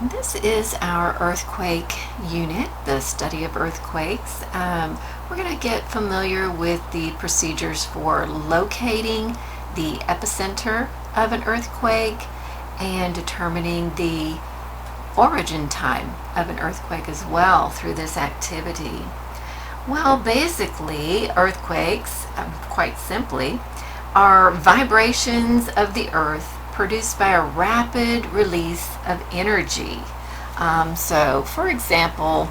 This is our earthquake unit, the study of earthquakes. We're going to get familiar with the procedures for locating the epicenter of an earthquake and determining the origin time of an earthquake as well through this activity. Well, basically, earthquakes, quite simply, are vibrations of the earth produced by a rapid release of energy. So, for example,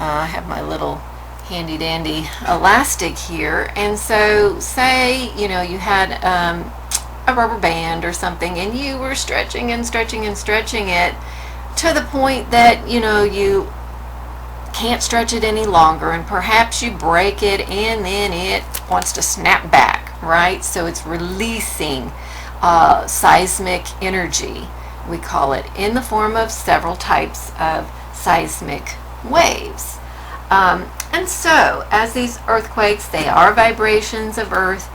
I have my little handy dandy elastic here, and so say you had a rubber band or something, and you were stretching and stretching and stretching it to the point that you can't stretch it any longer, and perhaps you break it and then it wants to snap back, right? So it's releasing seismic energy, we call it, in the form of several types of seismic waves. And so, as these earthquakes, they are vibrations of earth,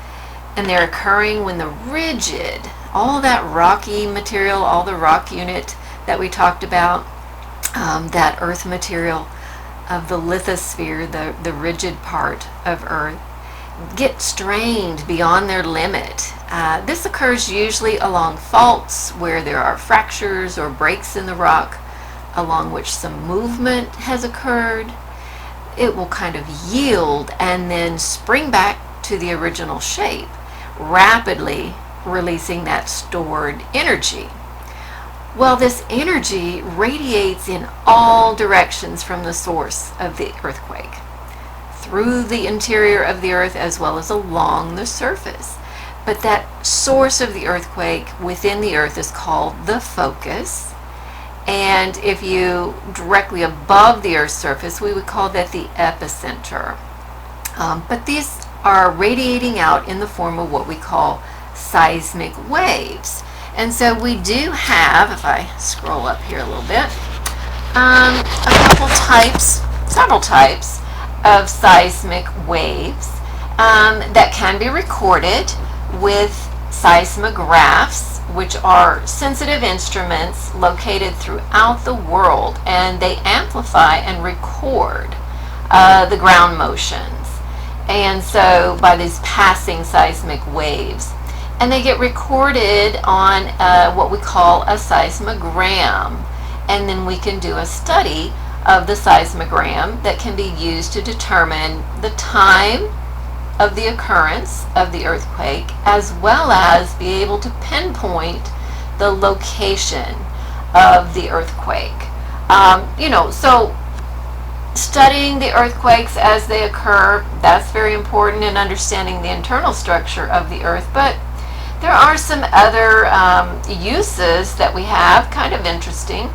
and they're occurring when the rigid, all that rocky material, all the rock unit that we talked about, that earth material of the lithosphere, the rigid part of earth, get strained beyond their limit. This occurs usually along faults where there are fractures or breaks in the rock along which some movement has occurred. It will kind of yield and then spring back to the original shape, rapidly releasing that stored energy. Well, this energy radiates in all directions from the source of the earthquake, through the interior of the earth as well as along the surface. But that source of the earthquake within the earth is called the focus. And if you directly above the earth's surface, we would call that the epicenter. But these are radiating out in the form of what we call seismic waves. And so we do have, if I scroll up here a little bit, a couple types, several types of seismic waves that can be recorded with seismographs, which are sensitive instruments located throughout the world, and they amplify and record the ground motions. And so by these passing seismic waves, and they get recorded on what we call a seismogram. And then we can do a study of the seismogram that can be used to determine the time of the occurrence of the earthquake, as well as be able to pinpoint the location of the earthquake. So studying the earthquakes as they occur, that's very important in understanding the internal structure of the earth. But there are some other uses that we have, kind of interesting,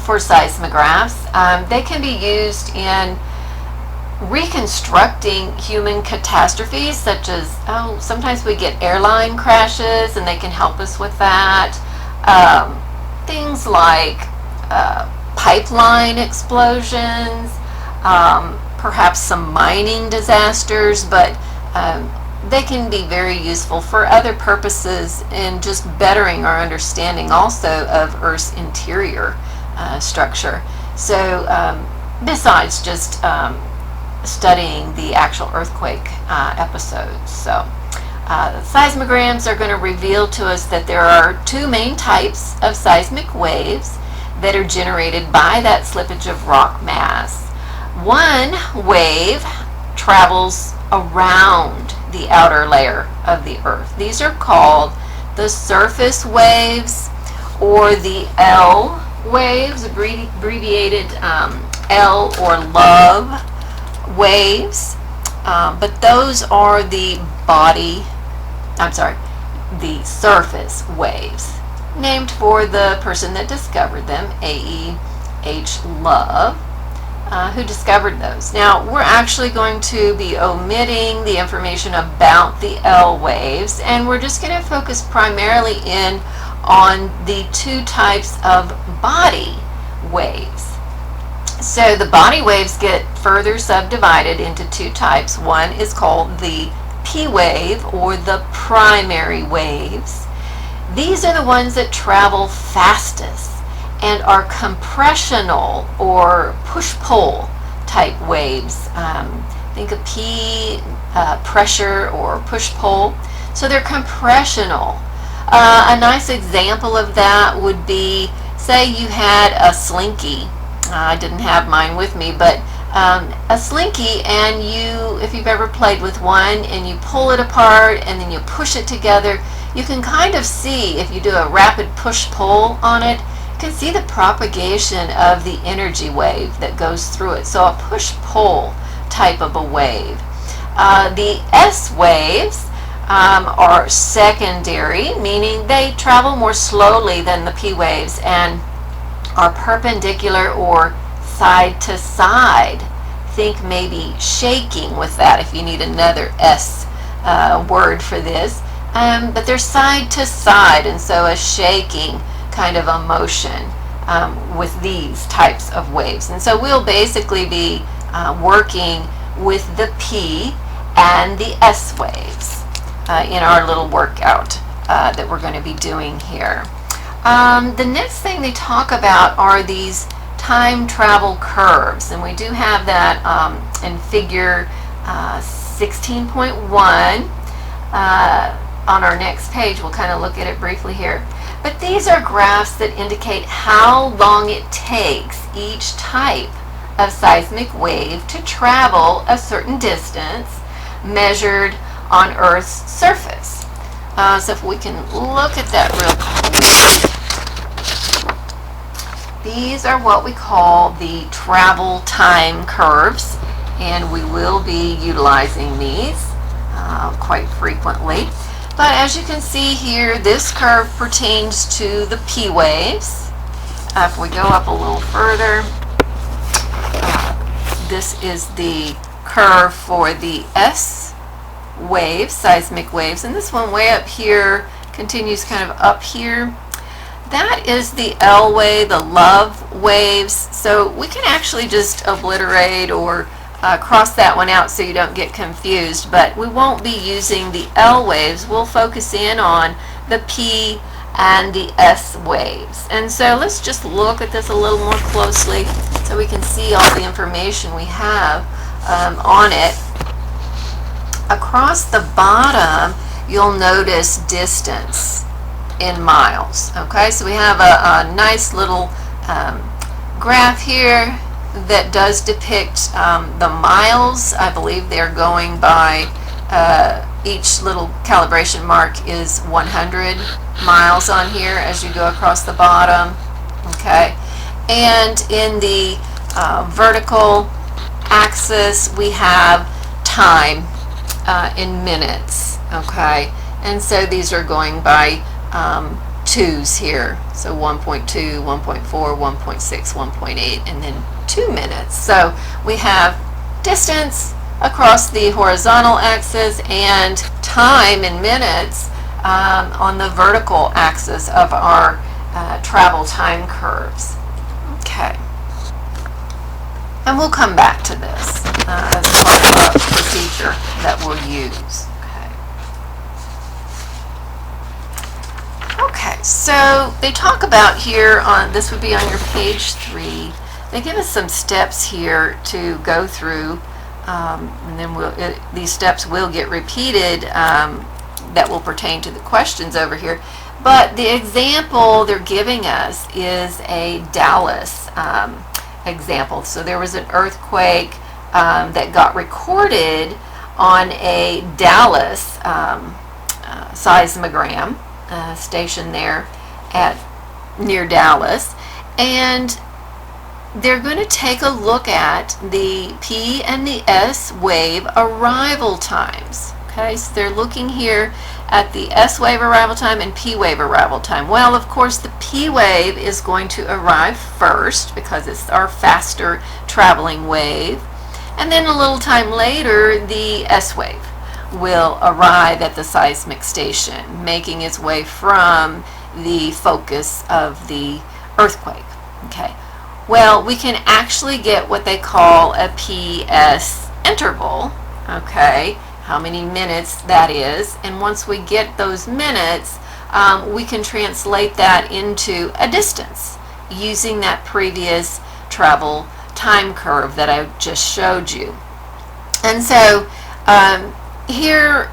for seismographs. They can be used in reconstructing human catastrophes, such as, sometimes we get airline crashes, and they can help us with that. Things like pipeline explosions, perhaps some mining disasters, but they can be very useful for other purposes in just bettering our understanding also of Earth's interior structure. So besides just studying the actual earthquake episodes. So seismograms are going to reveal to us that there are two main types of seismic waves that are generated by that slippage of rock mass. One wave travels around the outer layer of the earth. These are called the surface waves, or the L waves, abbreviated L or love waves. But those are the surface waves, named for the person that discovered them, A.E.H. Love, who discovered those. Now, we're actually going to be omitting the information about the L waves, and we're just going to focus primarily in on the two types of body waves. So the body waves get further subdivided into two types. One is called the P wave, or the primary waves. These are the ones that travel fastest and are compressional or push-pull type waves. Think of P, pressure or push-pull. So they're compressional. A nice example of that would be, say you had a slinky. I didn't have mine with me, but a slinky, and if you've ever played with one, and you pull it apart and then you push it together, you can kind of see, if you do a rapid push-pull on it, you can see the propagation of the energy wave that goes through it. So a push-pull type of a wave. The S waves are secondary, meaning they travel more slowly than the P waves and are perpendicular or side to side. Think maybe shaking with that if you need another S word for this. But they're side to side, and so a shaking kind of a motion with these types of waves. And so we'll basically be working with the P and the S waves in our little workout that we're going to be doing here. The next thing they talk about are these time travel curves, and we do have that in figure 16.1 on our next page. We'll kind of look at it briefly here. But these are graphs that indicate how long it takes each type of seismic wave to travel a certain distance measured on Earth's surface. So if we can look at that real quick. These are what we call the travel time curves, and we will be utilizing these quite frequently. But as you can see here, this curve pertains to the P waves. If we go up a little further, this is the curve for the S waves, seismic waves, and this one way up here continues kind of up here. That is the L wave, the love waves. So we can actually just obliterate or cross that one out so you don't get confused, but we won't be using the L waves. We'll focus in on the P and the S waves. And so let's just look at this a little more closely so we can see all the information we have on it. Across the bottom, you'll notice distance in miles. Okay, so we have a nice little graph here that does depict the miles. I believe they're going by each little calibration mark is 100 miles on here as you go across the bottom. Okay, and in the vertical axis we have time in minutes. Okay, and so these are going by twos here, so 1.2, 1.4, 1.6, 1.8, and then 2 minutes. So we have distance across the horizontal axis and time in minutes on the vertical axis of our travel time curves. Okay, and we'll come back to this as part of a procedure that we'll use. Okay, so they talk about here on, this would be on your page 3, they give us some steps here to go through, and then these steps will get repeated that will pertain to the questions over here. But the example they're giving us is a Dallas example. So there was an earthquake that got recorded on a Dallas seismogram station there near Dallas, and they're going to take a look at the P and the S wave arrival times. Okay, so they're looking here at the S wave arrival time and P wave arrival time. Well, of course, the P wave is going to arrive first because it's our faster traveling wave, and then a little time later the S wave will arrive at the seismic station, making its way from the focus of the earthquake. Okay, well, we can actually get what they call a PS interval. Okay, how many minutes that is, and once we get those minutes, we can translate that into a distance using that previous travel time curve that I just showed you. And so here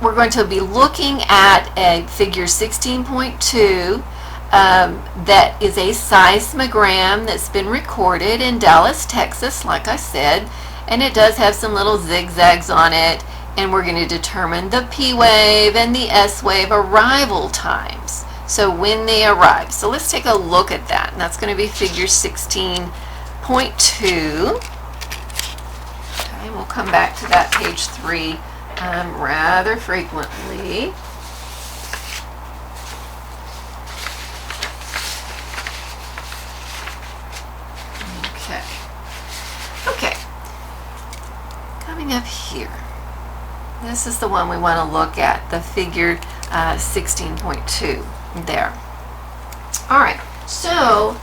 we're going to be looking at a figure 16.2 that is a seismogram that's been recorded in Dallas, Texas, like I said, and it does have some little zigzags on it, and we're going to determine the P wave and the S wave arrival times. So when they arrive. So let's take a look at that, and that's going to be figure 16.2. Okay, we'll come back to that page 3 rather frequently. Okay, coming up here, this is the one we want to look at, the figure 16.2 there. All right, so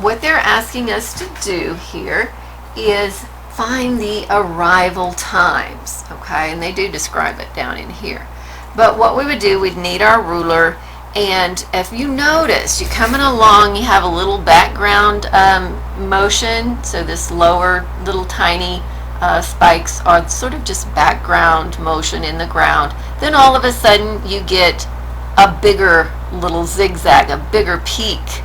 what they're asking us to do here is find the arrival times, okay, and they do describe it down in here. But what we would do, we'd need our ruler, and if you notice, you're coming along, you have a little background motion, so this lower little tiny spikes are sort of just background motion in the ground. Then all of a sudden you get a bigger little zigzag, a bigger peak.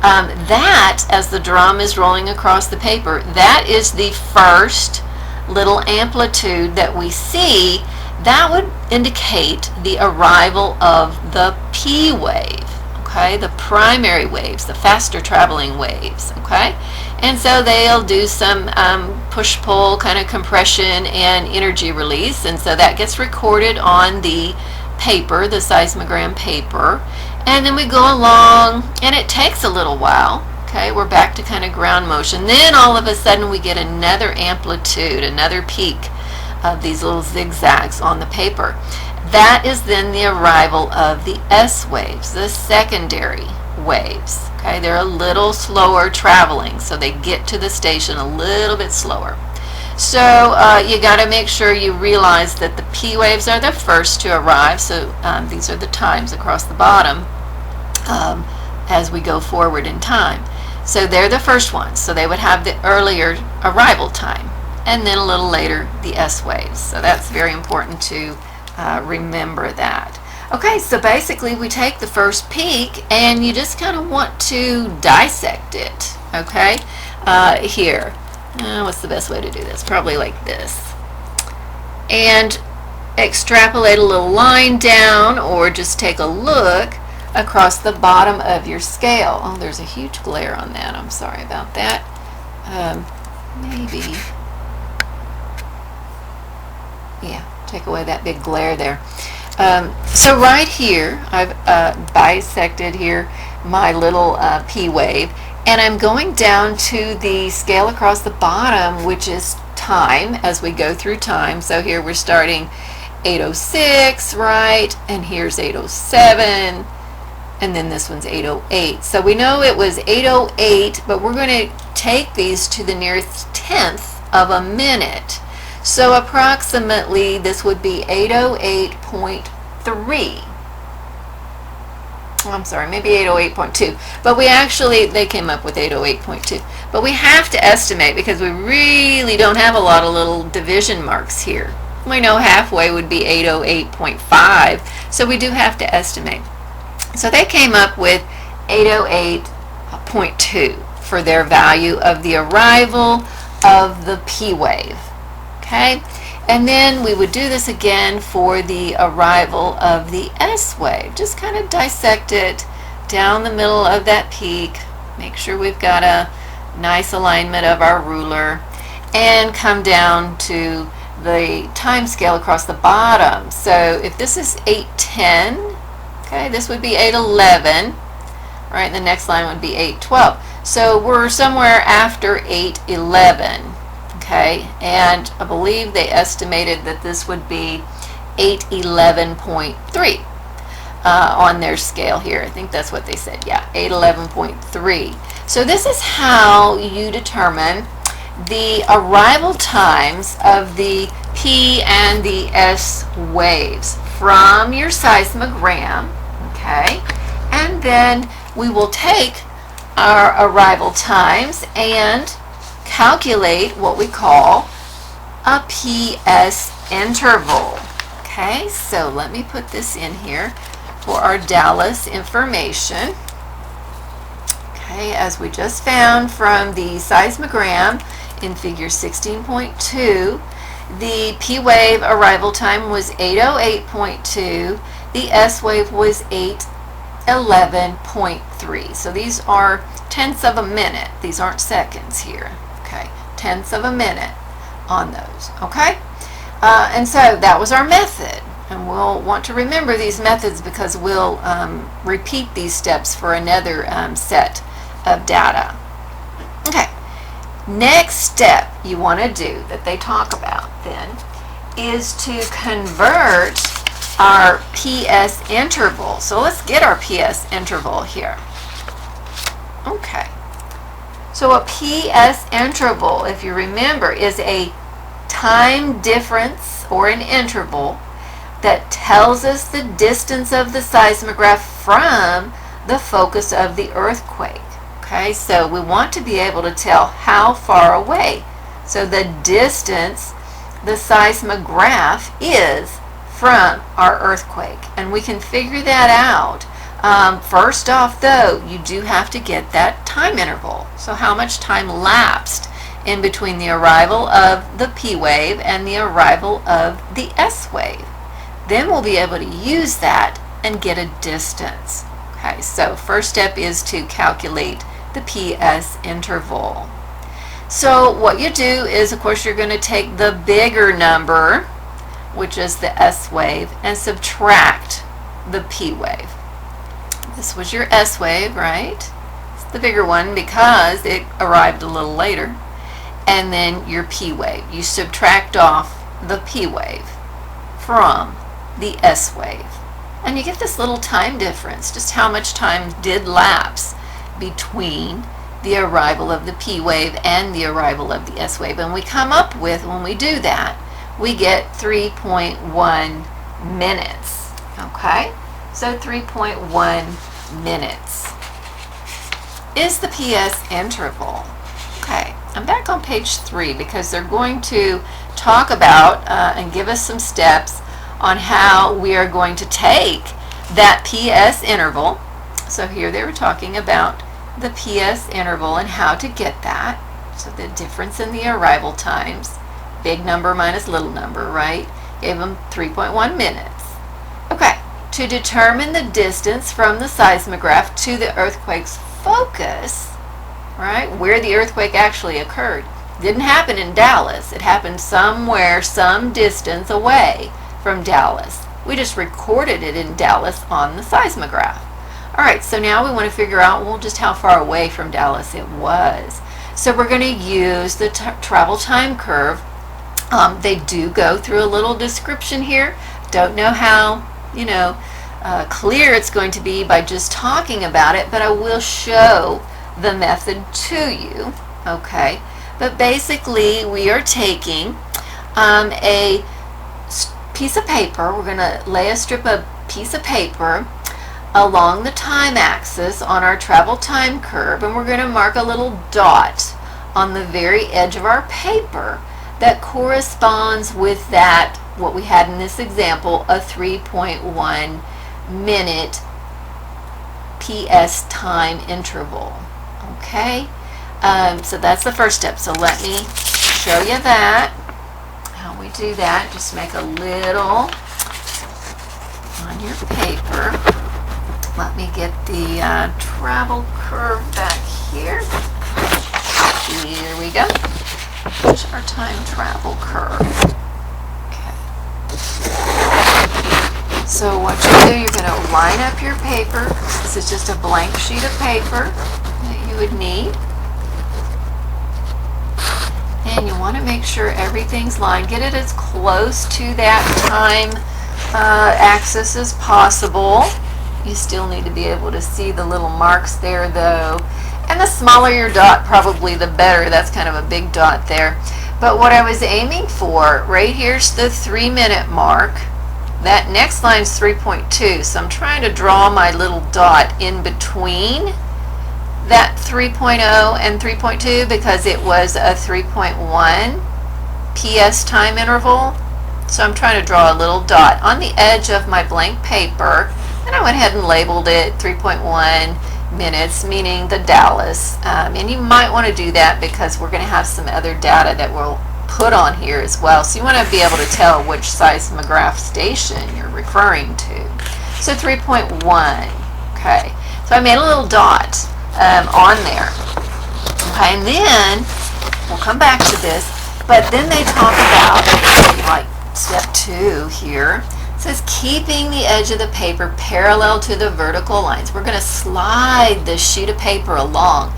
That, as the drum is rolling across the paper, that is the first little amplitude that we see. That would indicate the arrival of the P wave, okay, the primary waves, the faster traveling waves, okay. And so they'll do some push-pull kind of compression and energy release, and so that gets recorded on the paper, the seismogram paper. And then we go along, and it takes a little while. Okay, we're back to kind of ground motion. Then all of a sudden we get another amplitude, another peak of these little zigzags on the paper. That is then the arrival of the S waves, the secondary waves. Okay, they're a little slower traveling, so they get to the station a little bit slower. So you got to make sure you realize that the P waves are the first to arrive. So these are the times across the bottom as we go forward in time. So they're the first ones. So they would have the earlier arrival time, and then a little later the S waves. So that's very important to remember that. Okay, so basically we take the first peak and you just kind of want to dissect it. Okay, here. What's the best way to do this? Probably like this. And extrapolate a little line down, or just take a look across the bottom of your scale. Oh, there's a huge glare on that. I'm sorry about that. Maybe. Yeah, take away that big glare there. So right here, I've bisected here my little P wave. And I'm going down to the scale across the bottom, which is time, as we go through time. So here we're starting 806, right? And here's 807. And then this one's 808. So we know it was 808, but we're going to take these to the nearest tenth of a minute. So approximately this would be 808.3. I'm sorry, maybe 808.2, but they came up with 808.2. But we have to estimate, because we really don't have a lot of little division marks here. We know halfway would be 808.5, so we do have to estimate. So they came up with 808.2 for their value of the arrival of the P wave. Okay? And then we would do this again for the arrival of the S wave. Just kind of dissect it down the middle of that peak. Make sure we've got a nice alignment of our ruler. And come down to the time scale across the bottom. So if this is 810, okay, this would be 811. Right, and the next line would be 812. So we're somewhere after 811. Okay, and I believe they estimated that this would be 811.3 on their scale here. I think that's what they said. Yeah, 811.3. So this is how you determine the arrival times of the P and the S waves from your seismogram. Okay, and then we will take our arrival times and calculate what we call a PS interval. Okay, so let me put this in here for our Dallas information. Okay, as we just found from the seismogram in figure 16.2, the P wave arrival time was 8:08.2, the S wave was 8:11.3. So these are tenths of a minute. These aren't seconds here. Okay, tenths of a minute on those. Okay, and so that was our method. And we'll want to remember these methods because we'll repeat these steps for another set of data. Okay, next step you want to do that they talk about then is to convert our PS interval. So let's get our PS interval here. Okay, so a PS interval, if you remember, is a time difference or an interval that tells us the distance of the seismograph from the focus of the earthquake. Okay, so we want to be able to tell how far away. So the distance the seismograph is from our earthquake. And we can figure that out. First off, though, you do have to get that time interval. So how much time lapsed in between the arrival of the P wave and the arrival of the S wave. Then we'll be able to use that and get a distance. Okay, so first step is to calculate the PS interval. So what you do is, of course, you're going to take the bigger number, which is the S wave, and subtract the P wave. This was your S wave, right? It's the bigger one because it arrived a little later. And then your P wave. You subtract off the P wave from the S wave. And you get this little time difference, just how much time did lapse between the arrival of the P wave and the arrival of the S wave. And we come up with, when we do that, we get 3.1 minutes. Okay? So 3.1 minutes is the PS interval. Okay, I'm back on page 3 because they're going to talk about and give us some steps on how we are going to take that PS interval. So here they were talking about the PS interval and how to get that. So the difference in the arrival times, big number minus little number, right? Gave them 3.1 minutes. Okay, to determine the distance from the seismograph to the earthquake's focus, right, where the earthquake actually occurred. Didn't happen in Dallas. It happened somewhere, some distance away from Dallas. We just recorded it in Dallas on the seismograph. All right, so now we want to figure out, well, just how far away from Dallas it was. So we're going to use the travel time curve. They do go through a little description here. Don't know how, clear it's going to be by just talking about it, but I will show the method to you. Okay, but basically we are taking a piece of paper. We're going to lay a strip of piece of paper along the time axis on our travel time curve, and we're going to mark a little dot on the very edge of our paper that corresponds with that, what we had in this example, a 3.1 minute PS time interval. Okay, so that's the first step. So let me show you that, how we do that. Just make a little on your paper. Let me get the travel curve back here. Here we go. Here's our time travel curve. Okay. So what you do, you're going to line up your paper. This is just a blank sheet of paper that you would need. And you want to make sure everything's lined. Get it as close to that time axis as possible. You still need to be able to see the little marks there, though. And the smaller your dot, probably the better. That's kind of a big dot there. But what I was aiming for, right here's the 3-minute mark. That next line is 3.2. So I'm trying to draw my little dot in between that 3.0 and 3.2 because it was a 3.1 PS time interval. So I'm trying to draw a little dot on the edge of my blank paper, and I went ahead and labeled it 3.1 minutes, meaning the Dallas. And you might want to do that because we're going to have some other data that we'll put on here as well. So you want to be able to tell which seismograph station you're referring to. So 3.1. Okay. So I made a little dot on there. Okay, and then we'll come back to this, but then they talk about, like, step 2 here. It says keeping the edge of the paper parallel to the vertical lines. We're going to slide this sheet of paper along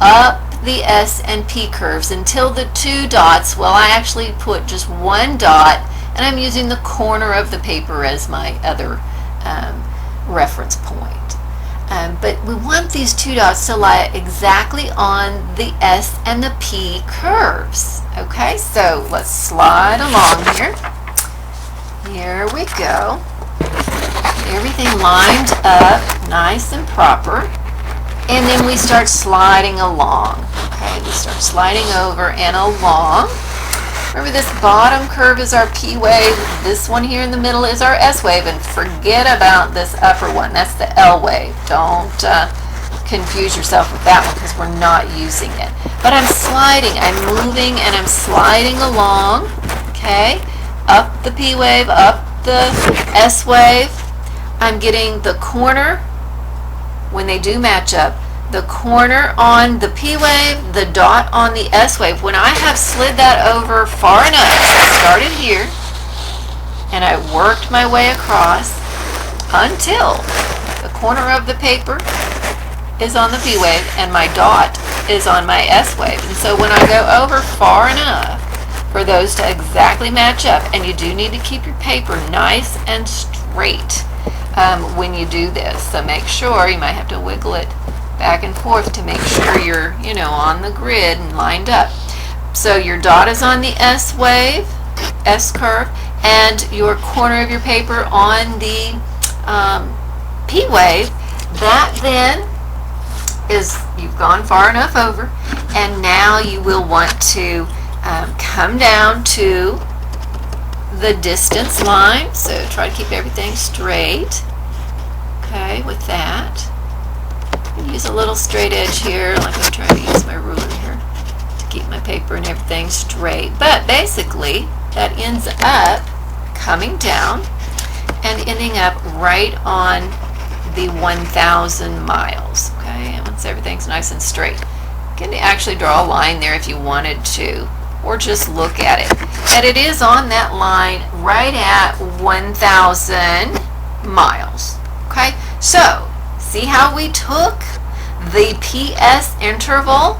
up the S and P curves until the 2 dots, well, I actually put just 1 dot, and I'm using the corner of the paper as my other reference point. But we want these 2 dots to lie exactly on the S and the P curves. Okay, so let's slide along here. Here we go. Everything lined up nice and proper. And then we start sliding along. Okay, we start sliding over and along. Remember, this bottom curve is our P wave. This one here in the middle is our S wave. And forget about this upper one. That's the L wave. Don't confuse yourself with that one because we're not using it. But I'm sliding. I'm moving and I'm sliding along. Okay, up the P wave, up the S wave. I'm getting the corner, when they do match up, the corner on the P wave, the dot on the S wave. When I have slid that over far enough, I started here and I worked my way across until the corner of the paper is on the P wave and my dot is on my S wave. And so when I go over far enough for those to exactly match up, and you do need to keep your paper nice and straight when you do this. So make sure, you might have to wiggle it back and forth to make sure you're, on the grid and lined up. So your dot is on the S wave, S curve, and your corner of your paper on the P wave. That then is, you've gone far enough over, and now you will want to come down to the distance line. So try to keep everything straight. Okay, with that. Use a little straight edge here, like I'm trying to use my ruler here to keep my paper and everything straight. But basically, that ends up coming down and ending up right on the 1,000 miles. Okay, and once everything's nice and straight, you can actually draw a line there if you wanted to, or just look at it. And it is on that line right at 1,000 miles. Okay, so see how we took the PS interval,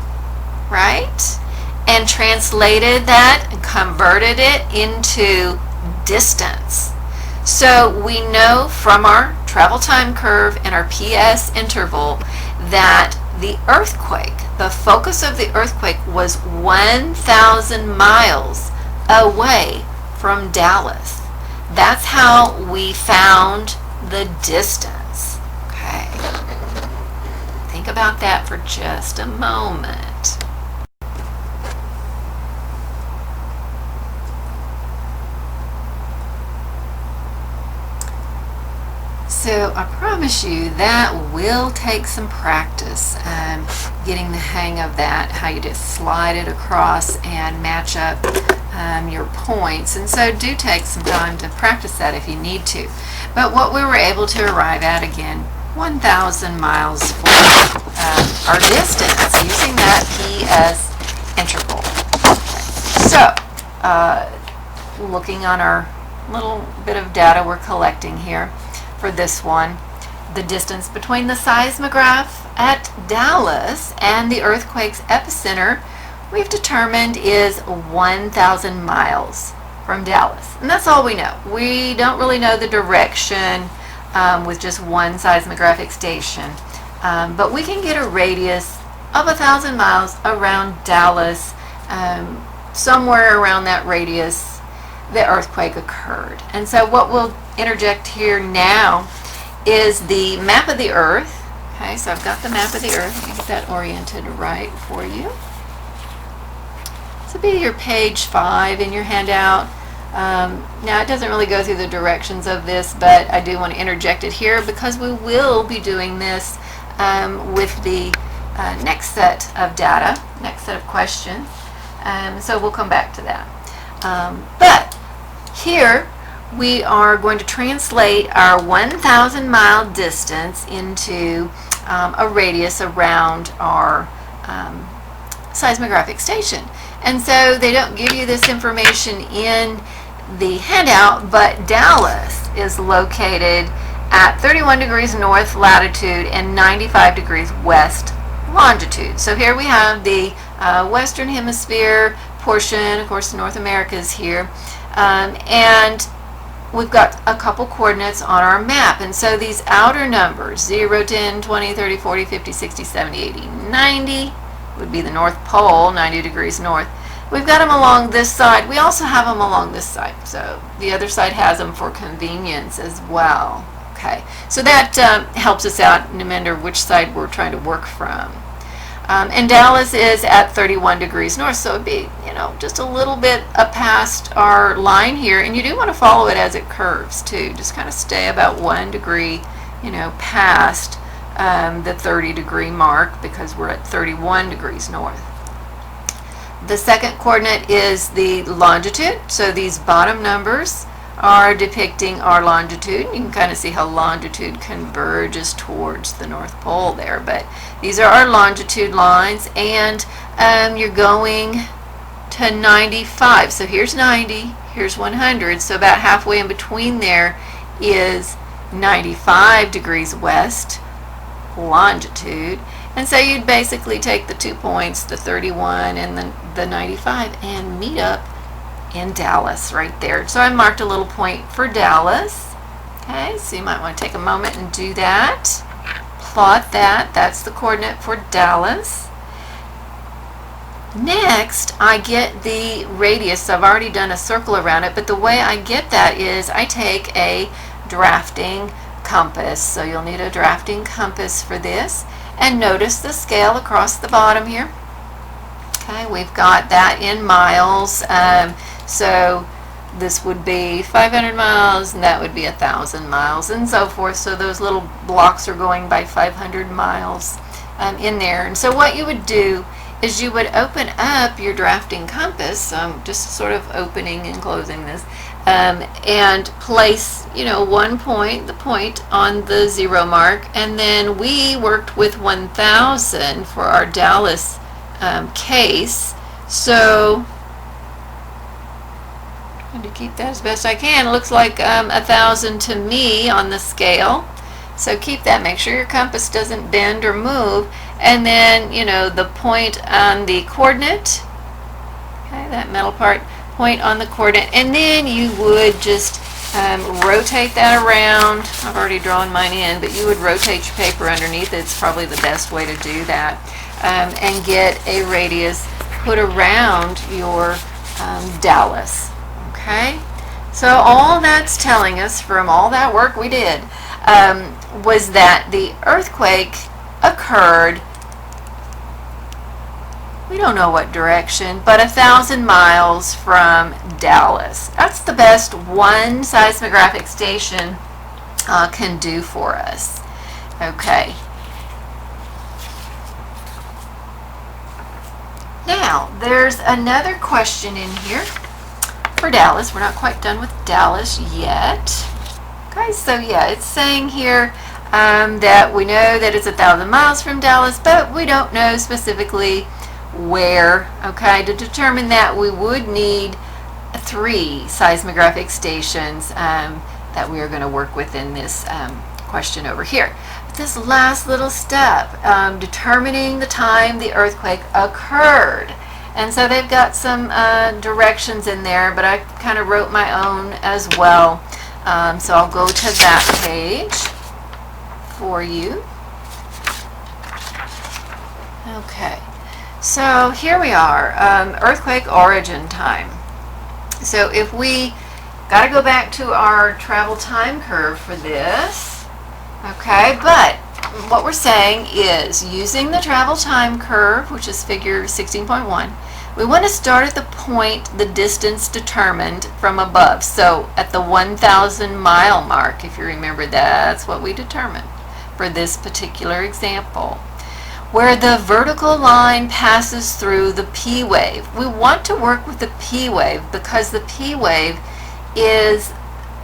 right, and translated that and converted it into distance. So we know from our travel time curve and our PS interval that the earthquake, the focus of the earthquake was 1,000 miles away from Dallas. That's how we found the distance. Okay. Think about that for just a moment. So I promise you that will take some practice, getting the hang of that, how you just slide it across and match up your points. And so do take some time to practice that if you need to. But what we were able to arrive at, again, 1,000 miles for our distance using that PS interval. Okay. So looking on our little bit of data we're collecting here for this one, the distance between the seismograph at Dallas and the earthquake's epicenter we've determined is 1,000 miles from Dallas. And that's all we know. We don't really know the direction with just one seismographic station. But we can get a radius of 1,000 miles around Dallas. Somewhere around that radius, the earthquake occurred. And so what we'll interject here now is the map of the Earth. Okay, so I've got the map of the Earth. You can get that oriented right for you. This will be your page 5 in your handout. Now it doesn't really go through the directions of this, but I do want to interject it here because we will be doing this with the next set of data, next set of questions. So we'll come back to that. But here we are going to translate our 1,000 mile distance into a radius around our seismographic station. And so they don't give you this information in the handout, but Dallas is located at 31 degrees north latitude and 95 degrees west longitude. So here we have the western hemisphere portion. Of course, North America is here. And we've got a couple coordinates on our map. And so these outer numbers, 0, 10, 20, 30, 40, 50, 60, 70, 80, 90, would be the North Pole, 90 degrees north. We've got them along this side. We also have them along this side. So the other side has them for convenience as well. Okay, so that helps us out no matter which side we're trying to work from. And Dallas is at 31 degrees north, so it'd be, just a little bit up past our line here. And you do want to follow it as it curves too. Just kind of stay about 1 degree, past the 30-degree mark because we're at 31 degrees north. The second coordinate is the longitude. So these bottom numbers are depicting our longitude. You can kind of see how longitude converges towards the North Pole there. But these are our longitude lines, and you're going to 95. So here's 90, here's 100. So about halfway in between there is 95 degrees west longitude. And so you'd basically take the 2 points, the 31 and the 95, and meet up in Dallas right there. So I marked a little point for Dallas. Okay, so you might want to take a moment and do that. Plot that. That's the coordinate for Dallas. Next, I get the radius. I've already done a circle around it, but the way I get that is I take a drafting compass. So you'll need a drafting compass for this. And notice the scale across the bottom here. Okay, we've got that in miles. So this would be 500 miles, and that would be 1,000 miles, and so forth. So those little blocks are going by 500 miles in there. And so what you would do is you would open up your drafting compass. Just sort of opening and closing this. And place, one point, the point on the 0 mark, and then we worked with 1,000 for our Dallas case. So I'm going to keep that as best I can. It looks like 1,000 to me on the scale. So keep that. Make sure your compass doesn't bend or move. And then, the point on the coordinate. Okay, that middle part. Point on the coordinate, and then you would just rotate that around. I've already drawn mine in, but you would rotate your paper underneath it. It's probably the best way to do that, and get a radius put around your Dallas. Okay, so all that's telling us from all that work we did was that the earthquake occurred, we don't know what direction, but 1,000 miles from Dallas. That's the best one seismographic station can do for us. Okay. Now, there's another question in here for Dallas. We're not quite done with Dallas yet. Okay, so yeah, it's saying here that we know that it's 1,000 miles from Dallas, but we don't know specifically where. Okay, to determine that, we would need 3 seismographic stations that we are going to work with in this question over here. But this last little step, determining the time the earthquake occurred. And so they've got some directions in there, but I kind of wrote my own as well. So I'll go to that page for you. Okay. So here we are, earthquake origin time. So if we got to go back to our travel time curve for this, okay, but what we're saying is, using the travel time curve, which is figure 16.1, we want to start at the point the distance determined from above. So at the 1,000 mile mark, if you remember, that's what we determined for this particular example, where the vertical line passes through the P wave. We want to work with the P wave because the P wave is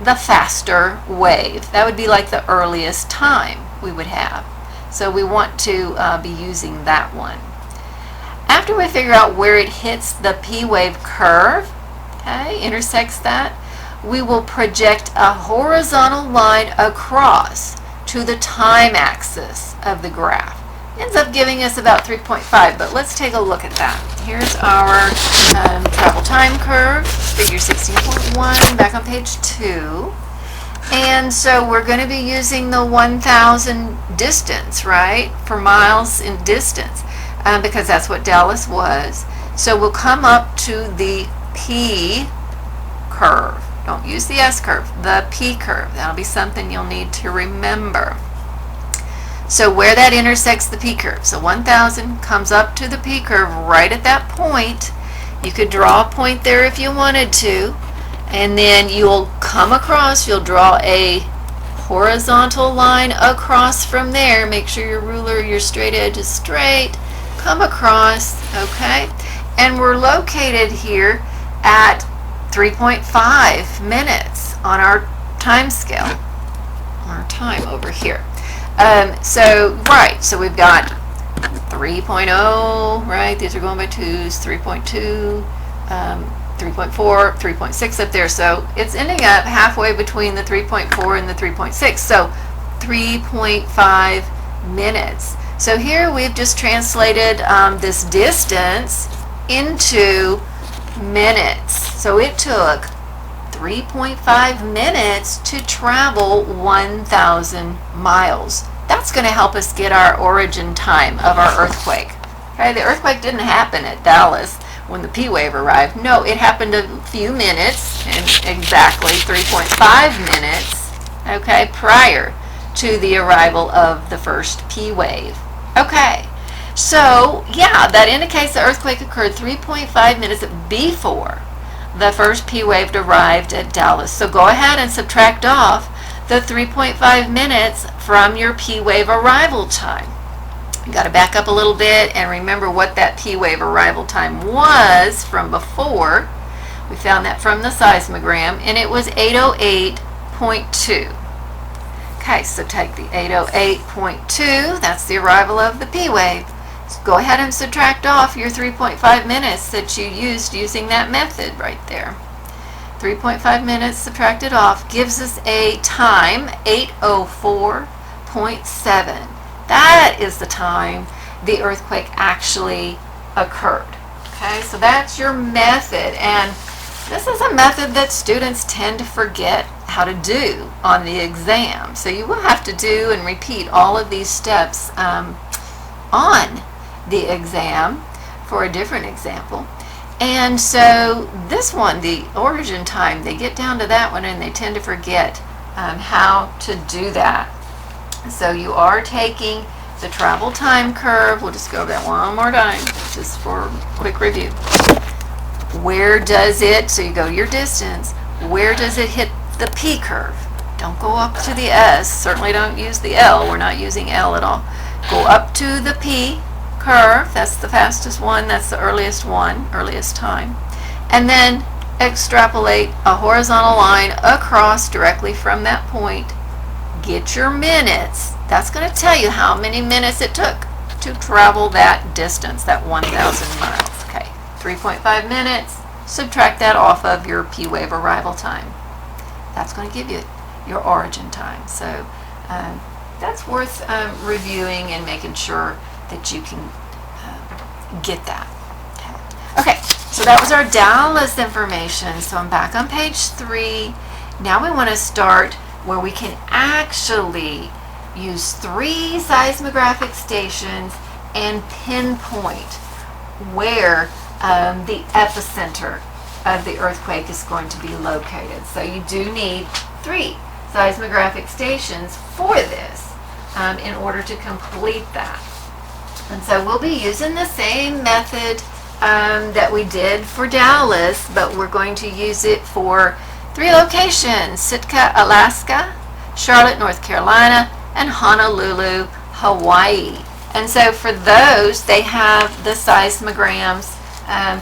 the faster wave. That would be like the earliest time we would have. So we want to be using that one. After we figure out where it hits the P wave curve, okay, intersects that, we will project a horizontal line across to the time axis of the graph. Ends up giving us about 3.5, but let's take a look at that. Here's our travel time curve, figure 16.1, back on page 2. And so we're going to be using the 1,000 distance, right, for miles in distance, because that's what Dallas was. So we'll come up to the P curve. Don't use the S curve, the P curve. That'll be something you'll need to remember. So where that intersects the P curve, so 1,000 comes up to the P curve right at that point. You could draw a point there if you wanted to, and then you'll come across, you'll draw a horizontal line across from there. Make sure your ruler, your straight edge is straight. Come across, okay? And we're located here at 3.5 minutes on our time scale, our time over here. So we've got 3.0, right? These are going by twos, 3.2, 3.4, 3.6 up there. So it's ending up halfway between the 3.4 and the 3.6. So 3.5 minutes. So here we've just translated this distance into minutes. So it took 3.5 minutes to travel 1,000 miles. That's going to help us get our origin time of our earthquake. Okay, the earthquake didn't happen at Dallas when the P wave arrived. No, it happened a few minutes, and exactly 3.5 minutes, okay, prior to the arrival of the first P wave. Okay, so yeah, that indicates the earthquake occurred 3.5 minutes before the first P wave arrived at Dallas. So go ahead and subtract off the 3.5 minutes from your P wave arrival time. You got to back up a little bit and remember what that P wave arrival time was from before. We found that from the seismogram, and it was 808.2. Okay, so take the 808.2, that's the arrival of the P wave. So go ahead and subtract off your 3.5 minutes that you used using that method right there. 3.5 minutes subtracted off gives us a time, 804.7. That is the time the earthquake actually occurred. Okay, so that's your method, and this is a method that students tend to forget how to do on the exam. So you will have to do and repeat all of these steps on the exam for a different example. And so this one, the origin time, they get down to that one and they tend to forget how to do that. So you are taking the travel time curve. We'll just go over that one more time just for a quick review. Where does it, so you go your distance, where does it hit the P curve? Don't go up to the S, certainly don't use the L, we're not using L at all. Go up to the P curve, that's the fastest one, that's the earliest one, earliest time. And then extrapolate a horizontal line across directly from that point. Get your minutes. That's going to tell you how many minutes it took to travel that distance, that 1,000 miles. Okay, 3.5 minutes. Subtract that off of your P wave arrival time. That's going to give you your origin time. So that's worth reviewing and making sure that you can get that. Okay, so that was our Dallas information. So I'm back on page 3. Now we want to start where we can actually use 3 seismographic stations and pinpoint where the epicenter of the earthquake is going to be located. So you do need 3 seismographic stations for this. in order to complete that. And so we'll be using the same method that we did for Dallas, but we're going to use it for 3 locations: Sitka, Alaska, Charlotte, North Carolina, and Honolulu, Hawaii. And so for those, they have the seismograms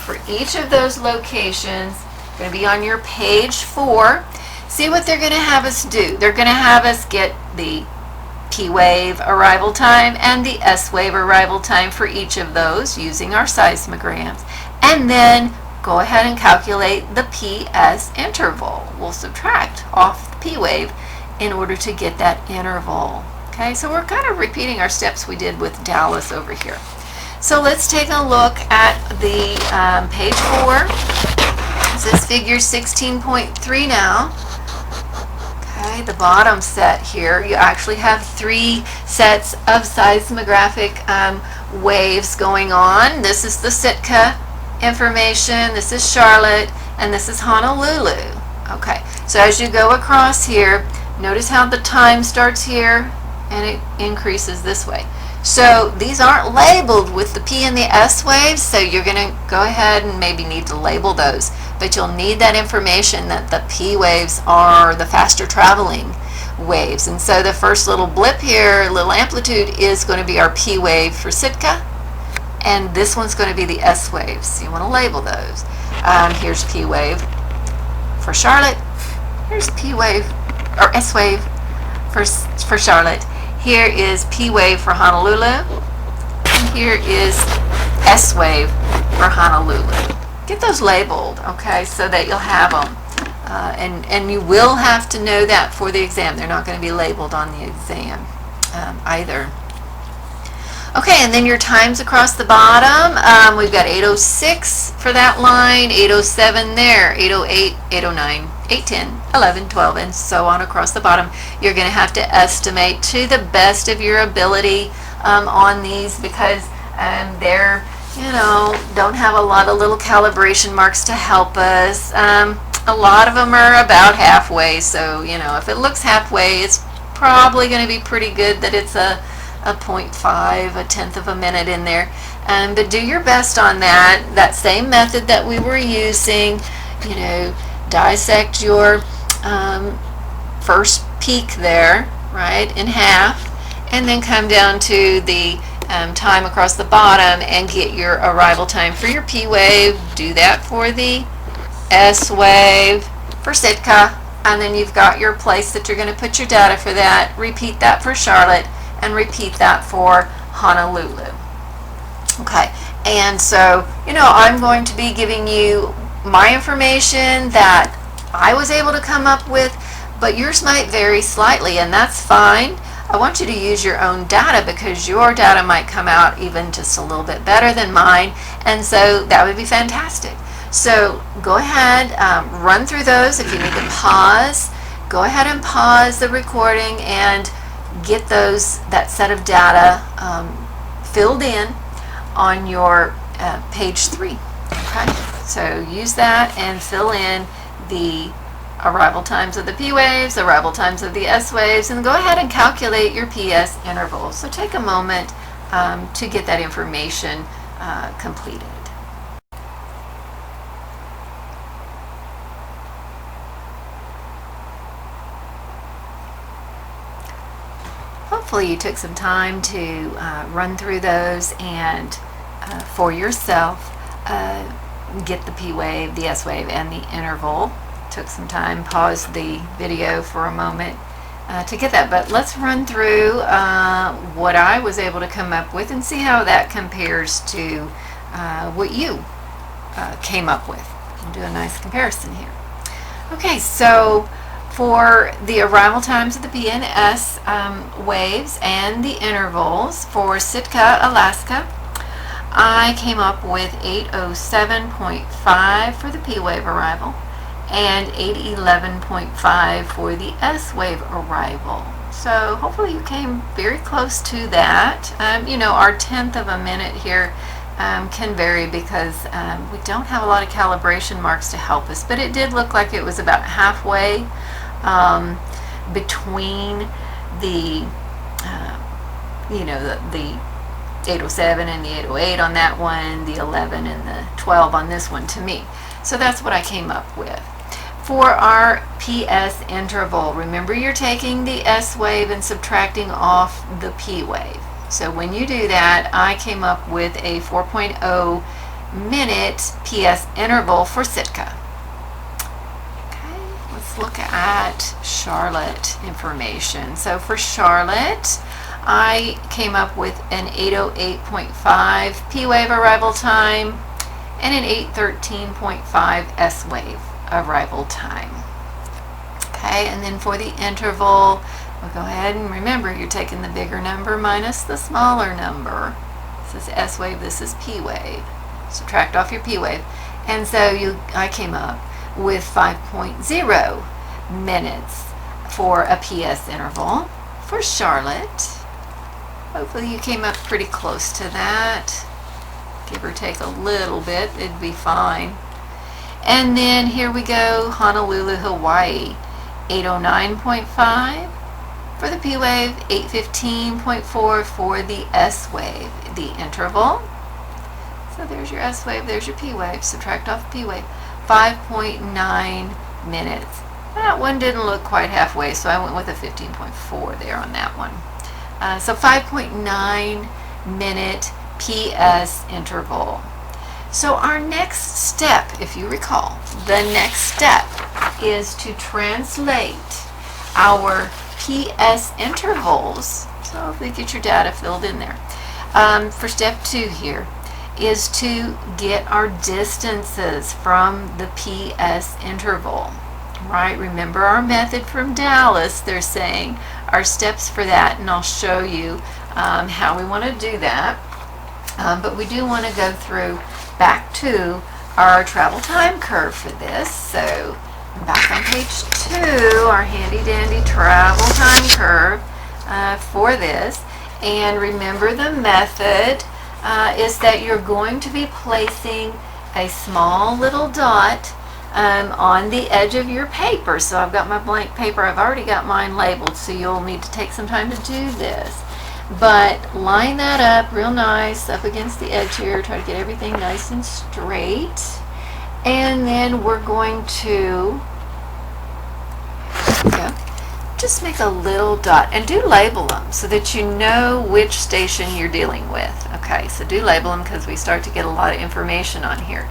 for each of those locations. Going to be on your page 4. See what they're going to have us do. They're going to have us get the P wave arrival time and the S wave arrival time for each of those using our seismograms. And then go ahead and calculate the PS interval. We'll subtract off the P wave in order to get that interval. Okay, so we're kind of repeating our steps we did with Dallas over here. So let's take a look at the page 4. This is figure 16.3 now. Okay, the bottom set here, you actually have 3 sets of seismographic waves going on. This is the Sitka information, this is Charlotte, and this is Honolulu. Okay, so as you go across here, notice how the time starts here and it increases this way. So these aren't labeled with the P and the S waves, so you're going to go ahead and maybe need to label those. But you'll need that information that the P waves are the faster traveling waves. And so the first little blip here, little amplitude, is going to be our P wave for Sitka. And this one's going to be the S wave. So you want to label those. Here's P wave for Charlotte. Here's P wave, or S wave for Charlotte. Here is P wave for Honolulu. And here is S wave for Honolulu. Get those labeled, okay, so that you'll have them. And you will have to know that for the exam. They're not going to be labeled on the exam either. Okay, and then your times across the bottom. We've got 8:06 for that line, 8:07 there, 8:08, 8:09, 8:10, 11, 12, and so on across the bottom. You're going to have to estimate to the best of your ability on these, because they're, don't have a lot of little calibration marks to help us. A lot of them are about halfway, so if it looks halfway, it's probably going to be pretty good that it's a 0.5, a tenth of a minute in there. But do your best on that same method that we were using. Dissect your first peak there, right, in half, and then come down to the time across the bottom and get your arrival time for your P wave. Do that for the S wave for Sitka, and then you've got your place that you're going to put your data for that. Repeat that for Charlotte, and repeat that for Honolulu. Okay, and so I'm going to be giving you my information that I was able to come up with, but yours might vary slightly, and that's fine. I want you to use your own data, because your data might come out even just a little bit better than mine, and so that would be fantastic. So go ahead, run through those. If you need to pause, go ahead and pause the recording and get that set of data filled in on your page 3. Okay, so use that and fill in the arrival times of the P waves, arrival times of the S waves, and go ahead and calculate your PS intervals. So take a moment to get that information completed. Hopefully you took some time to run through those and for yourself get the P wave, the S wave, and the interval. Took some time, paused the video for a moment to get that, but let's run through what I was able to come up with and see how that compares to what you came up with. We'll do a nice comparison here. Okay, so for the arrival times of the P and S waves and the intervals for Sitka, Alaska, I came up with 8:07.5 for the P wave arrival and 8:11.5 for the S wave arrival. So hopefully you came very close to that. Our tenth of a minute here can vary because we don't have a lot of calibration marks to help us, but it did look like it was about halfway between the you know, the 807 and the 808 on that one, the 11 and the 12 on this one to me. So that's what I came up with. For our PS interval, remember you're taking the S wave and subtracting off the P wave. So when you do that, I came up with a 4.0 minute PS interval for Sitka. Okay, let's look at Charlotte information. So for Charlotte, I came up with an 808.5 P wave arrival time and an 813.5 S wave arrival time. Okay, and then for the interval, we'll go ahead and remember you're taking the bigger number minus the smaller number. This is S wave, this is P wave. Subtract off your P wave. And so I came up with 5.0 minutes for a PS interval for Charlotte. Hopefully you came up pretty close to that. Give or take a little bit, it'd be fine. And then here we go, Honolulu, Hawaii, 809.5 for the P wave, 815.4 for the S wave. The interval, so there's your S wave, there's your P wave, subtract off P wave, 5.9 minutes. That one didn't look quite halfway, so I went with a 15.4 there on that one. So 5.9 minute PS interval. So our next step, if you recall, the next step is to translate our PS intervals. So if we get your data filled in there. For step 2 here is to get our distances from the PS interval. Right? Remember our method from Dallas, they're saying our steps for that, and I'll show you how we want to do that. But we do want to go through back to our travel time curve for this. So back on page 2, our handy dandy travel time curve for this. And remember the method is that you're going to be placing a small little dot on the edge of your paper. So I've got my blank paper. I've already got mine labeled, so you'll need to take some time to do this. But line that up real nice up against the edge here. Try to get everything nice and straight. And then we're going to just make a little dot and do label them so that you know which station you're dealing with. Okay, so do label them because we start to get a lot of information on here.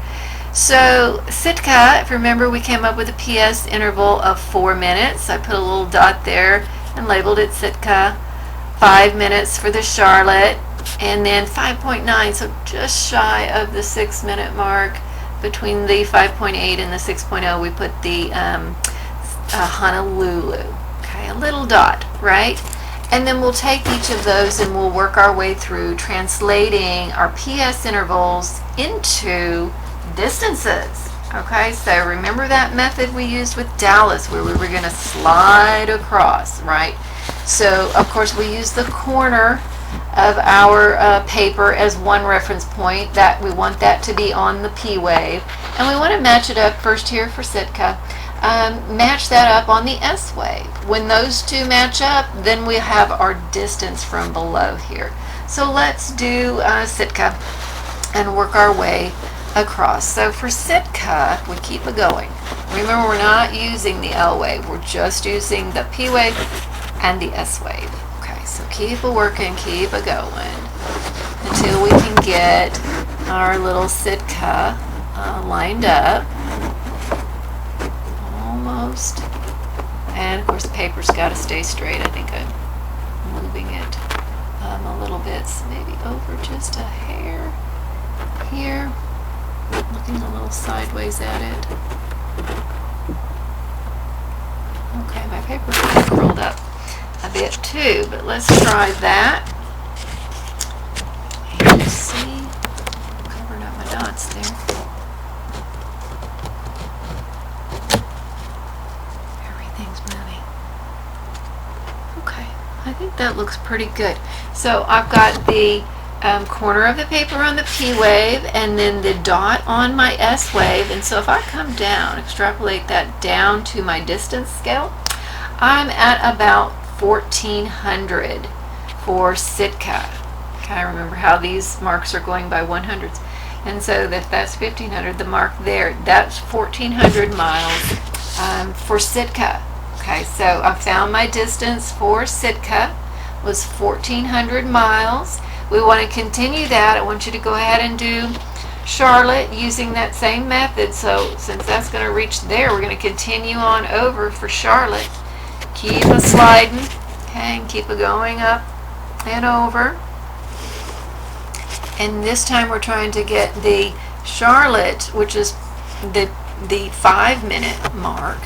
So Sitka, if you remember, we came up with a PS interval of 4 minutes. I put a little dot there and labeled it Sitka. 5 minutes for the Charlotte, and then 5.9, so just shy of the 6 minute mark. Between the 5.8 and the 6.0, we put the Honolulu. Okay, a little dot, right? And then we'll take each of those and we'll work our way through translating our PS intervals into distances. Okay, so remember that method we used with Dallas where we were going to slide across, right? So of course we use the corner of our paper as one reference point. That we want that to be on the P wave, and we want to match it up first here for Sitka. Match that up on the S wave. When those two match up, then we have our distance from below here. So let's do Sitka and work our way across. So for Sitka, we keep it going. Remember, we're not using the L wave. We're just using the P wave and the S wave. Okay, so keep it working, keep it going until we can get our little Sitka lined up. Almost. And of course the paper's got to stay straight. I think I'm moving it a little bit, so maybe over just a hair here. Looking a little sideways at it. Okay, my paper's kind of curled up a bit too, but let's try that. And see, covering up my dots there. Everything's moving. Okay, I think that looks pretty good. So I've got the corner of the paper on the P wave and then the dot on my S wave, and so if I come down, extrapolate that down to my distance scale, I'm at about 1400 for Sitka. Okay, remember how these marks are going by 100s. And so if that's 1,500, the mark there, that's 1,400 miles for Sitka. Okay, so I found my distance for Sitka was 1,400 miles. We want to continue that. I want you to go ahead and do Charlotte using that same method. So since that's going to reach there, we're going to continue on over for Charlotte. Keep a sliding, okay, and keep it going up and over. And this time we're trying to get the Charlotte, which is the 5-minute mark.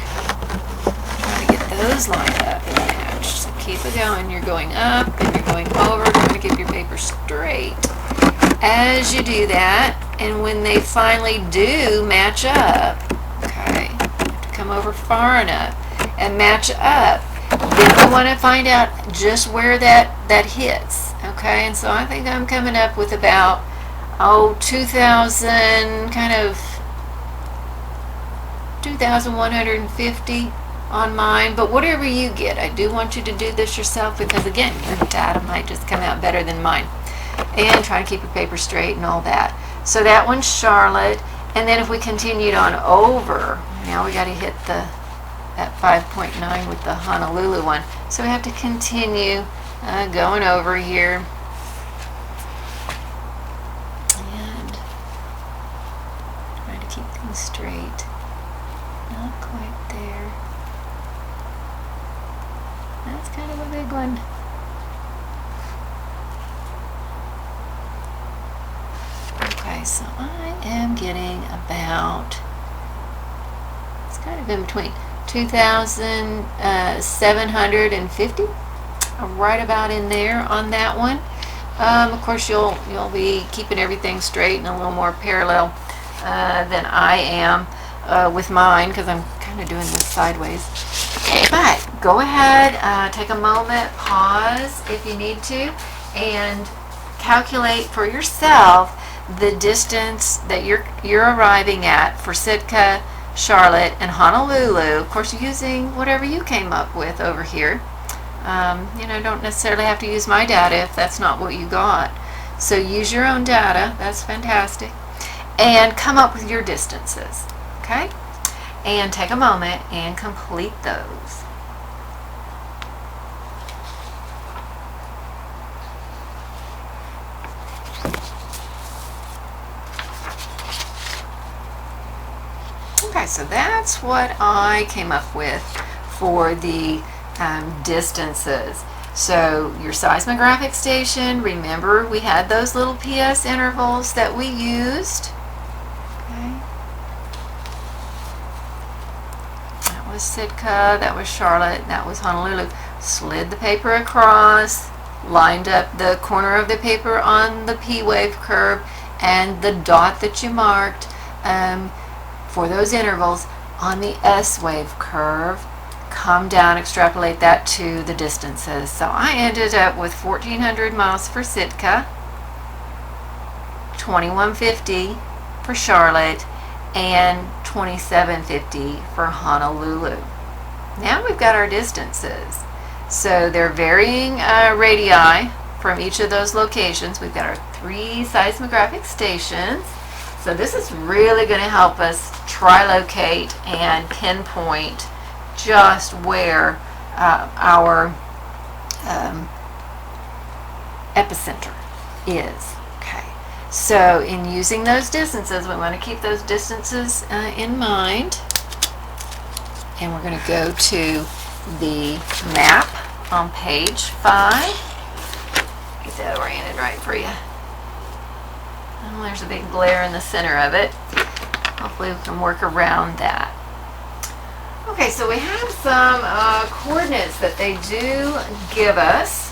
Trying to get those lined up and matched. So keep it going. You're going up and you're going over. Trying to keep your paper straight as you do that. And when they finally do match up, okay, you have to come over far enough and match up. Then we want to find out just where that hits. Okay, and so I think I'm coming up with about 2,000, kind of 2,150 on mine, but whatever you get, I do want you to do this yourself because again, your data might just come out better than mine. And try to keep your paper straight and all that. So that one's Charlotte, and then if we continued on over, now we got to hit that 5.9 with the Honolulu one. So we have to continue going over here. And try to keep things straight. Not quite there. That's kind of a big one. Okay, so I am getting about, it's kind of in between, 2,750, right about in there on that one. Of course, you'll be keeping everything straight and a little more parallel than I am with mine because I'm kind of doing this sideways. But go ahead, take a moment, pause if you need to, and calculate for yourself the distance that you're arriving at for Sitka, Charlotte, and Honolulu. Of course, using whatever you came up with over here. Don't necessarily have to use my data if that's not what you got. So use your own data. That's fantastic. And come up with your distances. Okay? And take a moment and complete those. Okay, so that's what I came up with for the distances. So your seismographic station, remember we had those little PS intervals that we used. Okay. That was Sitka, that was Charlotte, that was Honolulu. Slid the paper across, lined up the corner of the paper on the P wave curve and the dot that you marked for those intervals on the S wave curve. Come down, extrapolate that to the distances. So I ended up with 1,400 miles for Sitka, 2,150 for Charlotte, and 2,750 for Honolulu. Now we've got our distances. So they're varying radii from each of those locations. We've got our 3 seismographic stations. So this is really going to help us trilocate and pinpoint just where our epicenter is. Okay. So in using those distances, we want to keep those distances in mind. And we're going to go to the map on page 5. Get that oriented right for you. Oh, there's a big glare in the center of it. Hopefully we can work around that. Okay, so we have some coordinates that they do give us.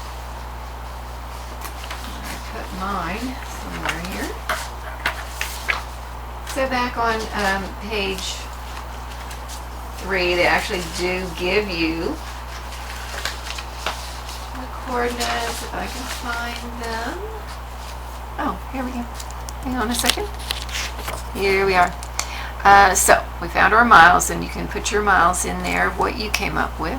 I put mine somewhere here. So back on page 3, they actually do give you the coordinates, if I can find them. Oh, here we go. Hang on a second. Here we are. So we found our miles, and you can put your miles in there of what you came up with.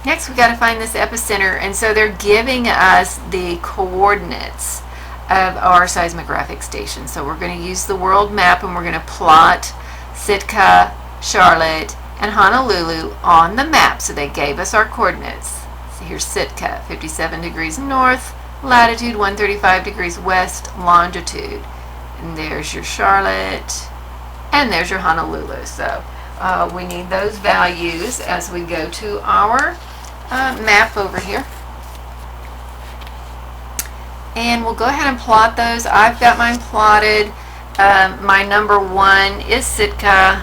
Next, we got to find this epicenter, and so they're giving us the coordinates of our seismographic station. So we're going to use the world map, and we're going to plot Sitka, Charlotte, and Honolulu on the map. So they gave us our coordinates. So here's Sitka, 57 degrees north, latitude 135 degrees west, longitude. And there's your Charlotte, and there's your Honolulu. So we need those values as we go to our map over here. And we'll go ahead and plot those. I've got mine plotted. My number 1 is Sitka,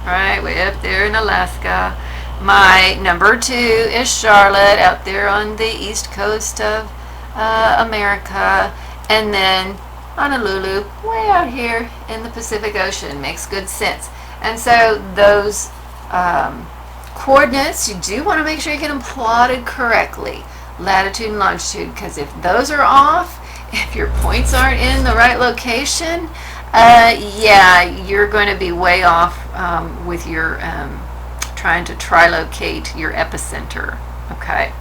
right way up there in Alaska. My number 2 is Charlotte, out there on the east coast of America. And then Honolulu, way out here in the Pacific Ocean. Makes good sense. And so those coordinates, you do want to make sure you get them plotted correctly, latitude and longitude, because if those are off, if your points aren't in the right location, yeah, you're going to be way off with your trying to trilocate your epicenter. Okay,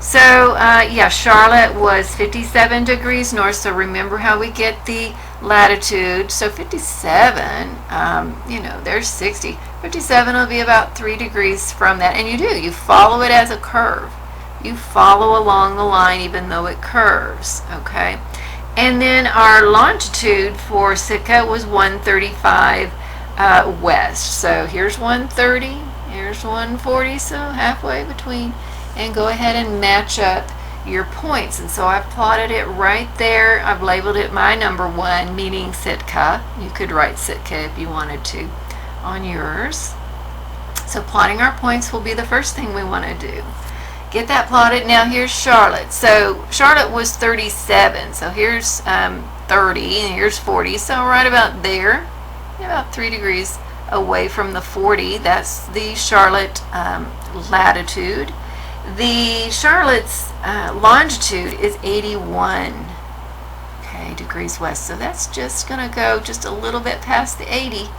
so yeah, Charlotte was 57 degrees north, so remember how we get the latitude. So 57, you know, there's 60. 57 will be about 3 degrees from that, and you follow it as a curve. You follow along the line even though it curves, okay? And then our longitude for Sitka was 135 west. So here's 130, here's 140, so halfway between. And go ahead and match up your points. And so I've plotted it right there. I've labeled it my number 1, meaning Sitka. You could write Sitka if you wanted to on yours. So plotting our points will be the first thing we want to do. Get that plotted. Now here's Charlotte. So Charlotte was 37. So here's 30 and here's 40. So right about there, about 3 degrees away from the 40. That's the Charlotte latitude. The Charlotte's longitude is 81 degrees west. So that's just going to go just a little bit past the 80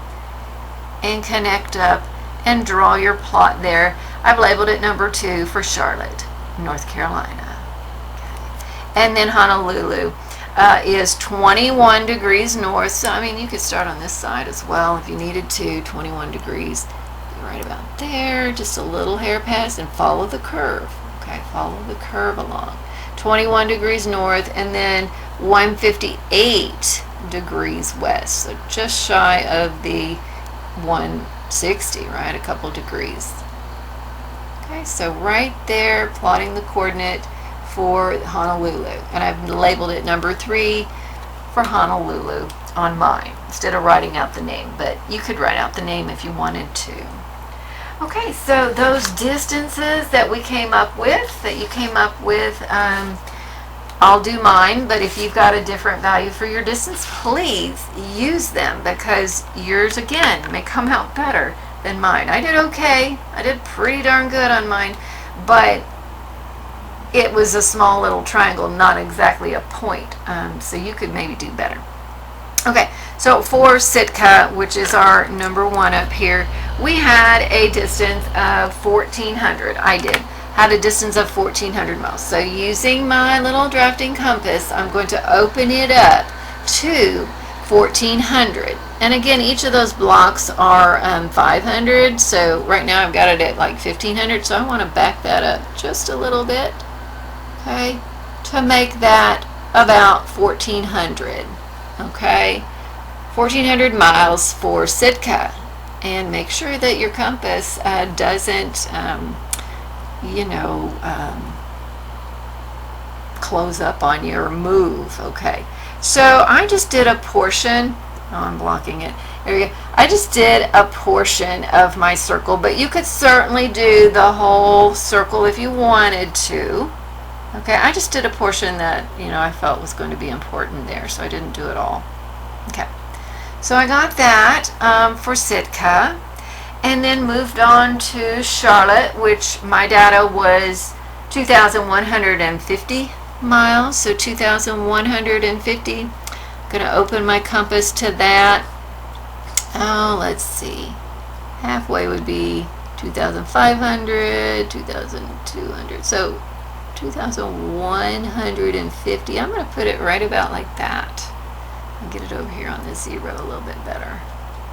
and connect up and draw your plot there. I've labeled it number 2 for Charlotte, North Carolina. Okay. And then Honolulu is 21 degrees north. So, I mean, you could start on this side as well if you needed to. 21 degrees. Right about there, just a little hair past, and follow the curve. Okay, follow the curve along. 21 degrees north, and then 158 degrees west. So just shy of the 160, right? A couple degrees. Okay, so right there, plotting the coordinate for Honolulu. And I've labeled it number 3 for Honolulu on mine, instead of writing out the name. But you could write out the name if you wanted to. Okay, so those distances that we came up with, I'll do mine, but if you've got a different value for your distance, please use them, because yours, again, may come out better than mine. I did okay. I did pretty darn good on mine, but it was a small little triangle, not exactly a point, so you could maybe do better. Okay, so for Sitka, which is our number 1 up here, we had a distance of 1,400. I had a distance of 1,400 miles. So using my little drafting compass, I'm going to open it up to 1,400. And again, each of those blocks are 500. So right now I've got it at like 1,500. So I want to back that up just a little bit, okay, to make that about 1,400. Okay, 1,400 miles for Sitka. And make sure that your compass doesn't, close up on you or move. Okay, so I just did a portion. Oh, I'm blocking it. There you go. I just did a portion of my circle, but you could certainly do the whole circle if you wanted to. Okay, I just did a portion that, I felt was going to be important there, so I didn't do it all. Okay, so I got that for Sitka, and then moved on to Charlotte, which my data was 2,150 miles, so 2,150. I'm going to open my compass to that. Oh, let's see. Halfway would be 2,500, 2,200. So 2,150. I'm going to put it right about like that. I'll get it over here on the zero a little bit better.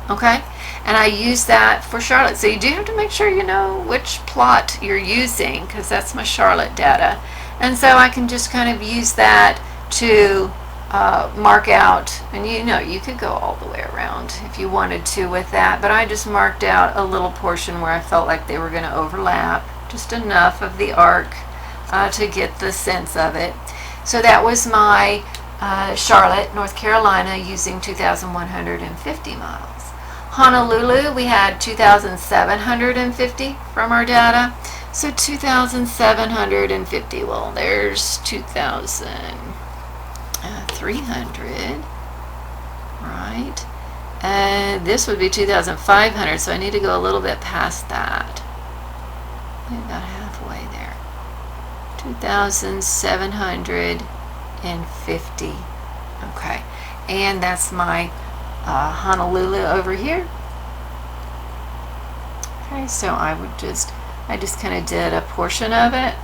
Okay, and I use that for Charlotte. So you do have to make sure you know which plot you're using, because that's my Charlotte data. And so I can just kind of use that to mark out, and you know, you could go all the way around if you wanted to with that, but I just marked out a little portion where I felt like they were going to overlap, just enough of the arc to get the sense of it. So that was my Charlotte, North Carolina, using 2,150 miles. Honolulu, we had 2,750 from our data. So 2,750, well, there's 2,300, right? And this would be 2,500, so I need to go a little bit past that. Maybe about halfway there. 2,750. Okay, and that's my Honolulu over here. Okay, so I just kind of did a portion of it,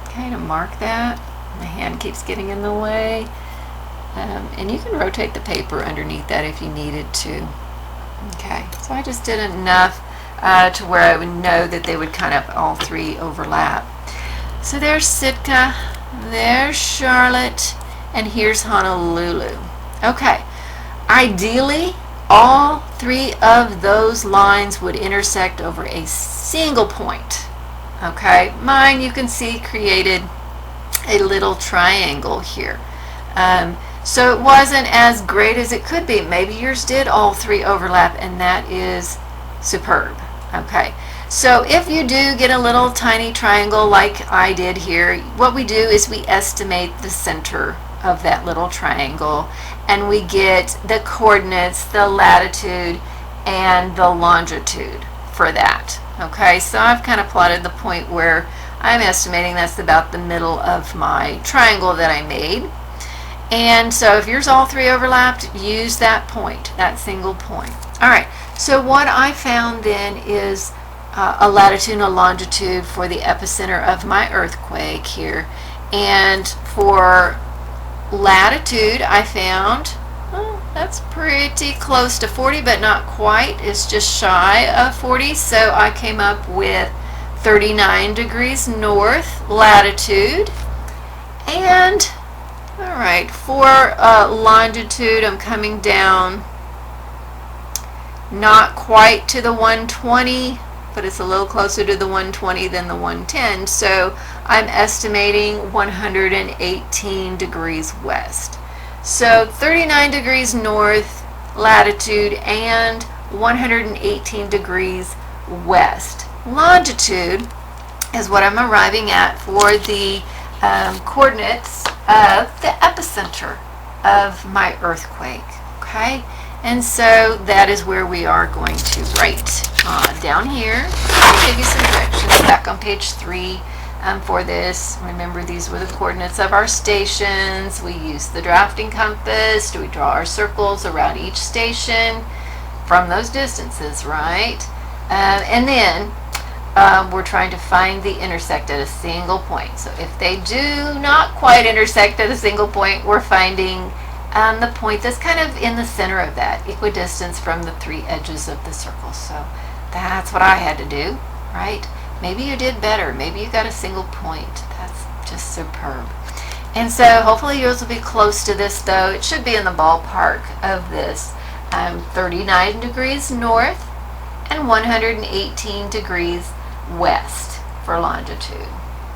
okay, to mark that. My hand keeps getting in the way. And you can rotate the paper underneath that if you needed to. Okay, so I just did enough to where I would know that they would kind of all three overlap. So there's Sitka, there's Charlotte, and here's Honolulu. Okay, ideally, all three of those lines would intersect over a single point. Okay, mine, you can see, created a little triangle here. So it wasn't as great as it could be. Maybe yours did all three overlap, and that is superb. Okay, so if you do get a little tiny triangle like I did here, what we do is we estimate the center of that little triangle, and we get the coordinates, the latitude and the longitude for that. Okay, so I've kind of plotted the point where I'm estimating that's about the middle of my triangle that I made. And so if yours all three overlapped, use that point, that single point. All right, so what I found then is a latitude and a longitude for the epicenter of my earthquake here. And for latitude, I found, well, that's pretty close to 40, but not quite. It's just shy of 40. So I came up with 39 degrees north latitude. And all right, for longitude, I'm coming down not quite to the 120, but it's a little closer to the 120 than the 110. So I'm estimating 118 degrees west. So 39 degrees north latitude and 118 degrees west. Longitude is what I'm arriving at for the coordinates of the epicenter of my earthquake. Okay, and so that is where we are going to write down here. I'll give you some directions back on page 3 for this. Remember, these were the coordinates of our stations. We used the drafting compass. We draw our circles around each station from those distances, right? And then we're trying to find the intersect at a single point. So if they do not quite intersect at a single point, we're finding the point that's kind of in the center of that, equidistance from the three edges of the circle. So that's what I had to do, right? Maybe you did better. Maybe you got a single point. That's just superb. And so hopefully yours will be close to this, though. It should be in the ballpark of this. 39 degrees north and 118 degrees west for longitude.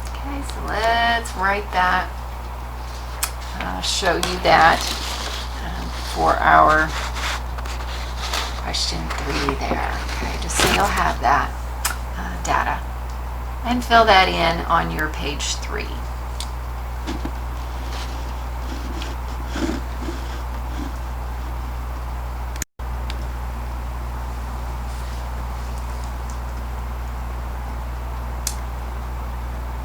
Okay, so let's write that. I'll show you that for our question 3 there. Okay, just so you'll have that data. And fill that in on your page 3.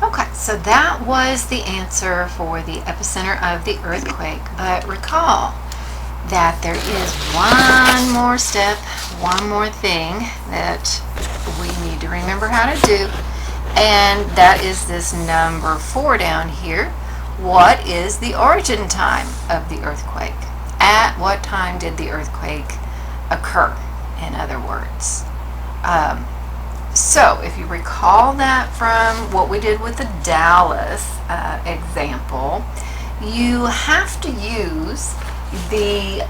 Okay, so that was the answer for the epicenter of the earthquake. But recall that there is one more step, one more thing that we need to remember how to do. And that is this number 4 down here. What is the origin time of the earthquake? At what time did the earthquake occur, in other words? So if you recall that from what we did with the Dallas example, you have to use the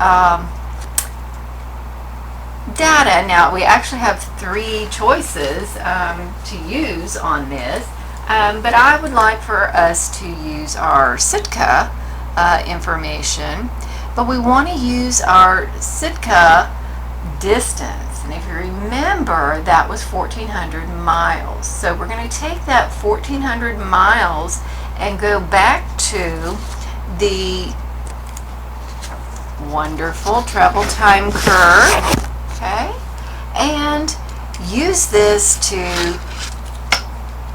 data. Now we actually have 3 choices to use on this, but I would like for us to use our Sitka information, but we want to use our Sitka distance. And if you remember, that was 1,400 miles. So we're going to take that 1,400 miles and go back to the wonderful travel time curve, okay, and use this to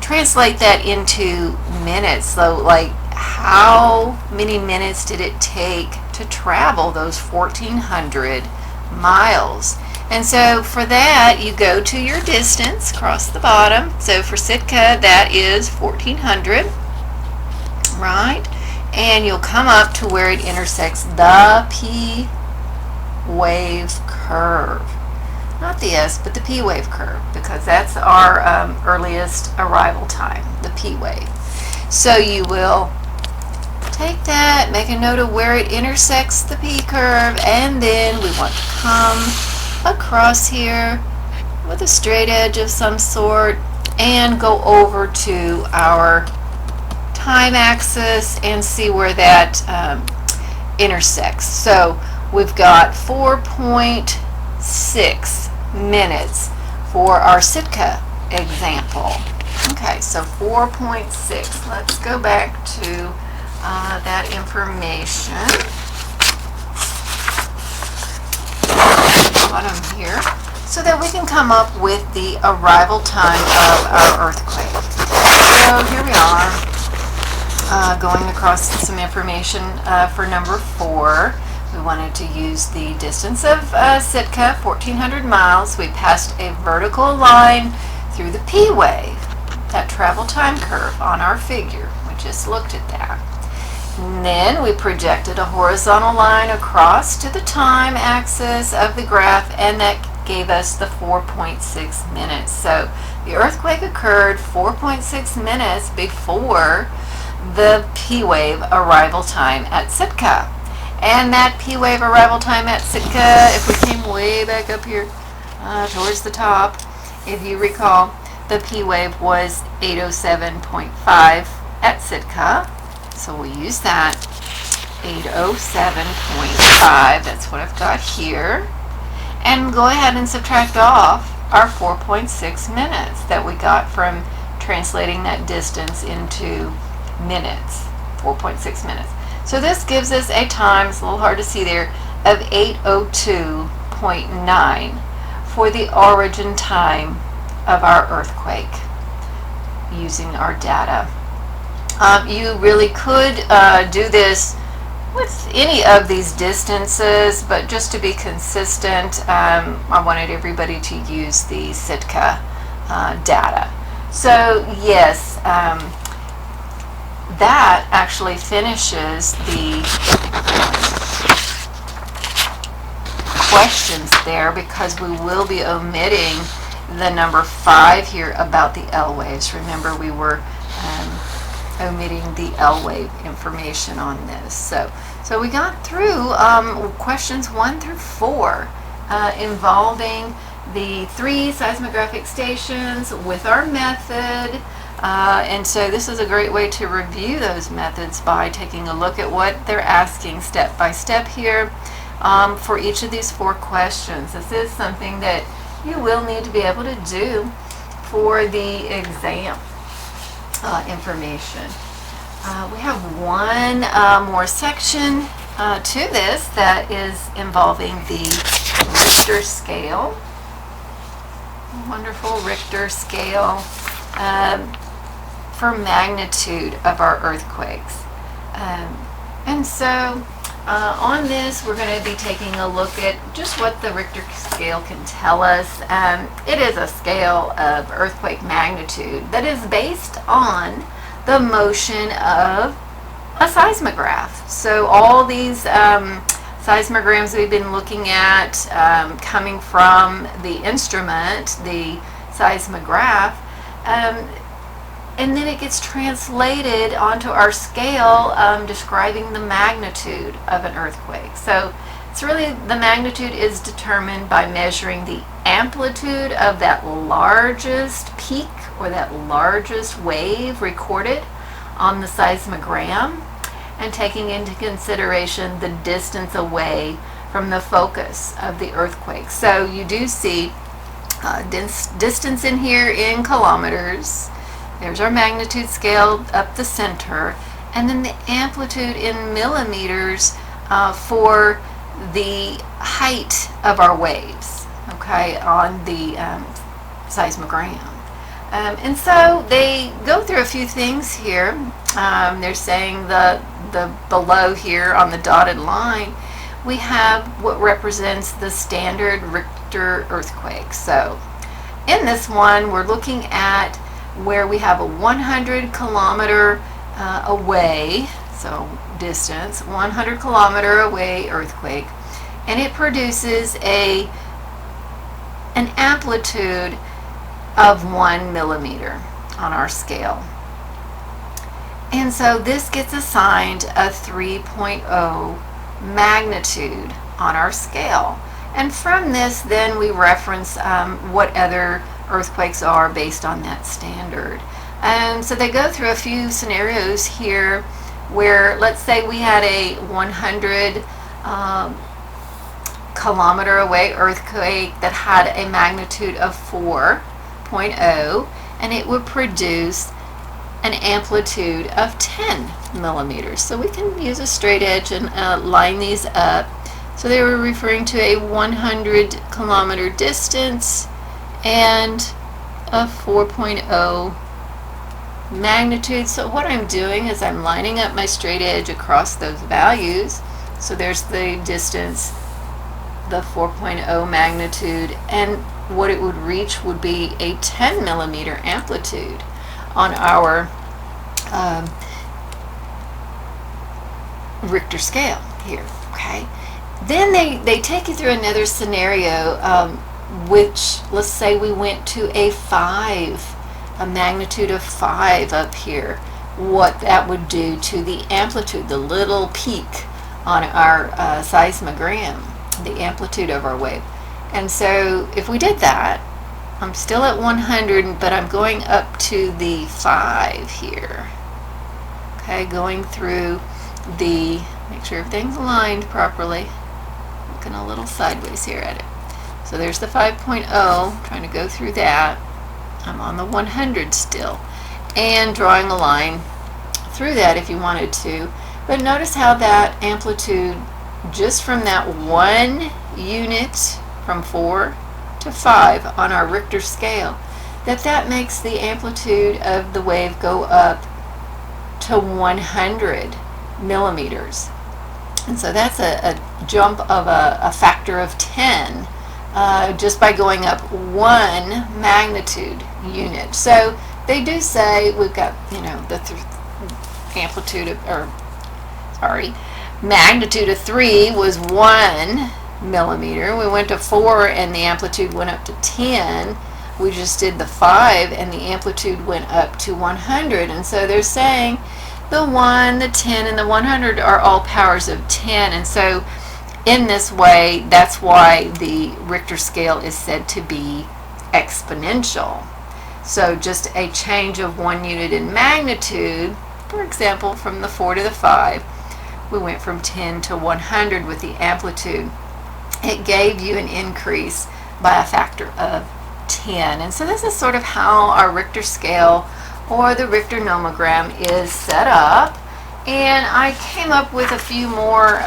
translate that into minutes. So like, how many minutes did it take to travel those 1,400 miles? And so for that, you go to your distance across the bottom. So for Sitka, that is 1,400, right? And you'll come up to where it intersects the P wave curve. Not the S, but the P wave curve, because that's our earliest arrival time, the P wave. So you will take that, make a note of where it intersects the P curve, and then we want to come across here with a straight edge of some sort and go over to our time axis and see where that intersects. So we've got 4.6 minutes for our Sitka example. Okay, so 4.6. Let's go back to that information. Bottom here, so that we can come up with the arrival time of our earthquake. So here we are, going across some information for number 4. We wanted to use the distance of Sitka, 1,400 miles. We passed a vertical line through the P wave, that travel time curve on our figure. We just looked at that. And then we projected a horizontal line across to the time axis of the graph, and that gave us the 4.6 minutes. So the earthquake occurred 4.6 minutes before the P wave arrival time at Sitka. And that P wave arrival time at Sitka, if we came way back up here towards the top, if you recall, the P wave was 807.5 at Sitka. So we'll use that, 807.5, that's what I've got here. And go ahead and subtract off our 4.6 minutes that we got from translating that distance into minutes, 4.6 minutes. So this gives us a time, it's a little hard to see there, of 802.9 for the origin time of our earthquake using our data. You really could do this with any of these distances, but just to be consistent, I wanted everybody to use the Sitka data. So yes, that actually finishes the questions there, because we will be omitting the number 5 here about the L waves. Remember, we were omitting the L wave information on this. So we got through questions 1 through 4 involving the 3 seismographic stations with our method. And so this is a great way to review those methods by taking a look at what they're asking step by step here for each of these 4 questions. This is something that you will need to be able to do for the exam information. We have one more section to this that is involving the Richter scale. Wonderful Richter scale for magnitude of our earthquakes. And so On this, we're going to be taking a look at just what the Richter scale can tell us. It is a scale of earthquake magnitude that is based on the motion of a seismograph. So all these seismograms we've been looking at coming from the instrument, the seismograph, and then it gets translated onto our scale describing the magnitude of an earthquake. So it's really, the magnitude is determined by measuring the amplitude of that largest peak or that largest wave recorded on the seismogram, and taking into consideration the distance away from the focus of the earthquake. So you do see distance in here in kilometers. There's our magnitude scale up the center, and then the amplitude in millimeters for the height of our waves, okay, on the seismogram. And so they go through a few things here. They're saying the below here on the dotted line, we have what represents the standard Richter earthquake. So in this one, we're looking at where we have a 100 kilometer away, so distance, 100 kilometer away earthquake, and it produces an amplitude of 1 millimeter on our scale. And so this gets assigned a 3.0 magnitude on our scale. And from this, then we reference what other earthquakes are based on that standard. And so they go through a few scenarios here where, let's say we had a 100 kilometer away earthquake that had a magnitude of 4.0, and it would produce an amplitude of 10 millimeters. So we can use a straight edge and line these up. So they were referring to a 100 kilometer distance and a 4.0 magnitude. So what I'm doing is I'm lining up my straight edge across those values. So there's the distance, the 4.0 magnitude, and what it would reach would be a 10 millimeter amplitude on our Richter scale here, okay? Then they take you through another scenario, which, let's say we went to a magnitude of 5 up here, what that would do to the amplitude, the little peak on our seismogram, the amplitude of our wave. And so if we did that, I'm still at 100, but I'm going up to the 5 here. Okay, going through the, make sure everything's aligned properly. Looking a little sideways here at it. So there's the 5.0, trying to go through that. I'm on the 100 still. And drawing a line through that if you wanted to. But notice how that amplitude, just from that one unit, from 4 to 5 on our Richter scale, that makes the amplitude of the wave go up to 100 millimeters. And so that's a jump of a factor of 10 just by going up 1 magnitude unit. So they do say we've got, you know, the amplitude of, or sorry, magnitude of 3 was 1 millimeter. We went to 4 and the amplitude went up to 10. We just did the 5 and the amplitude went up to 100. And so they're saying the 1, the 10, and the 100 are all powers of 10. And so in this way, that's why the Richter scale is said to be exponential. So just a change of 1 unit in magnitude, for example, from the 4 to the 5, we went from 10 to 100 with the amplitude. It gave you an increase by a factor of 10. And so this is sort of how our Richter scale or the Richter nomogram is set up. And I came up with a few more.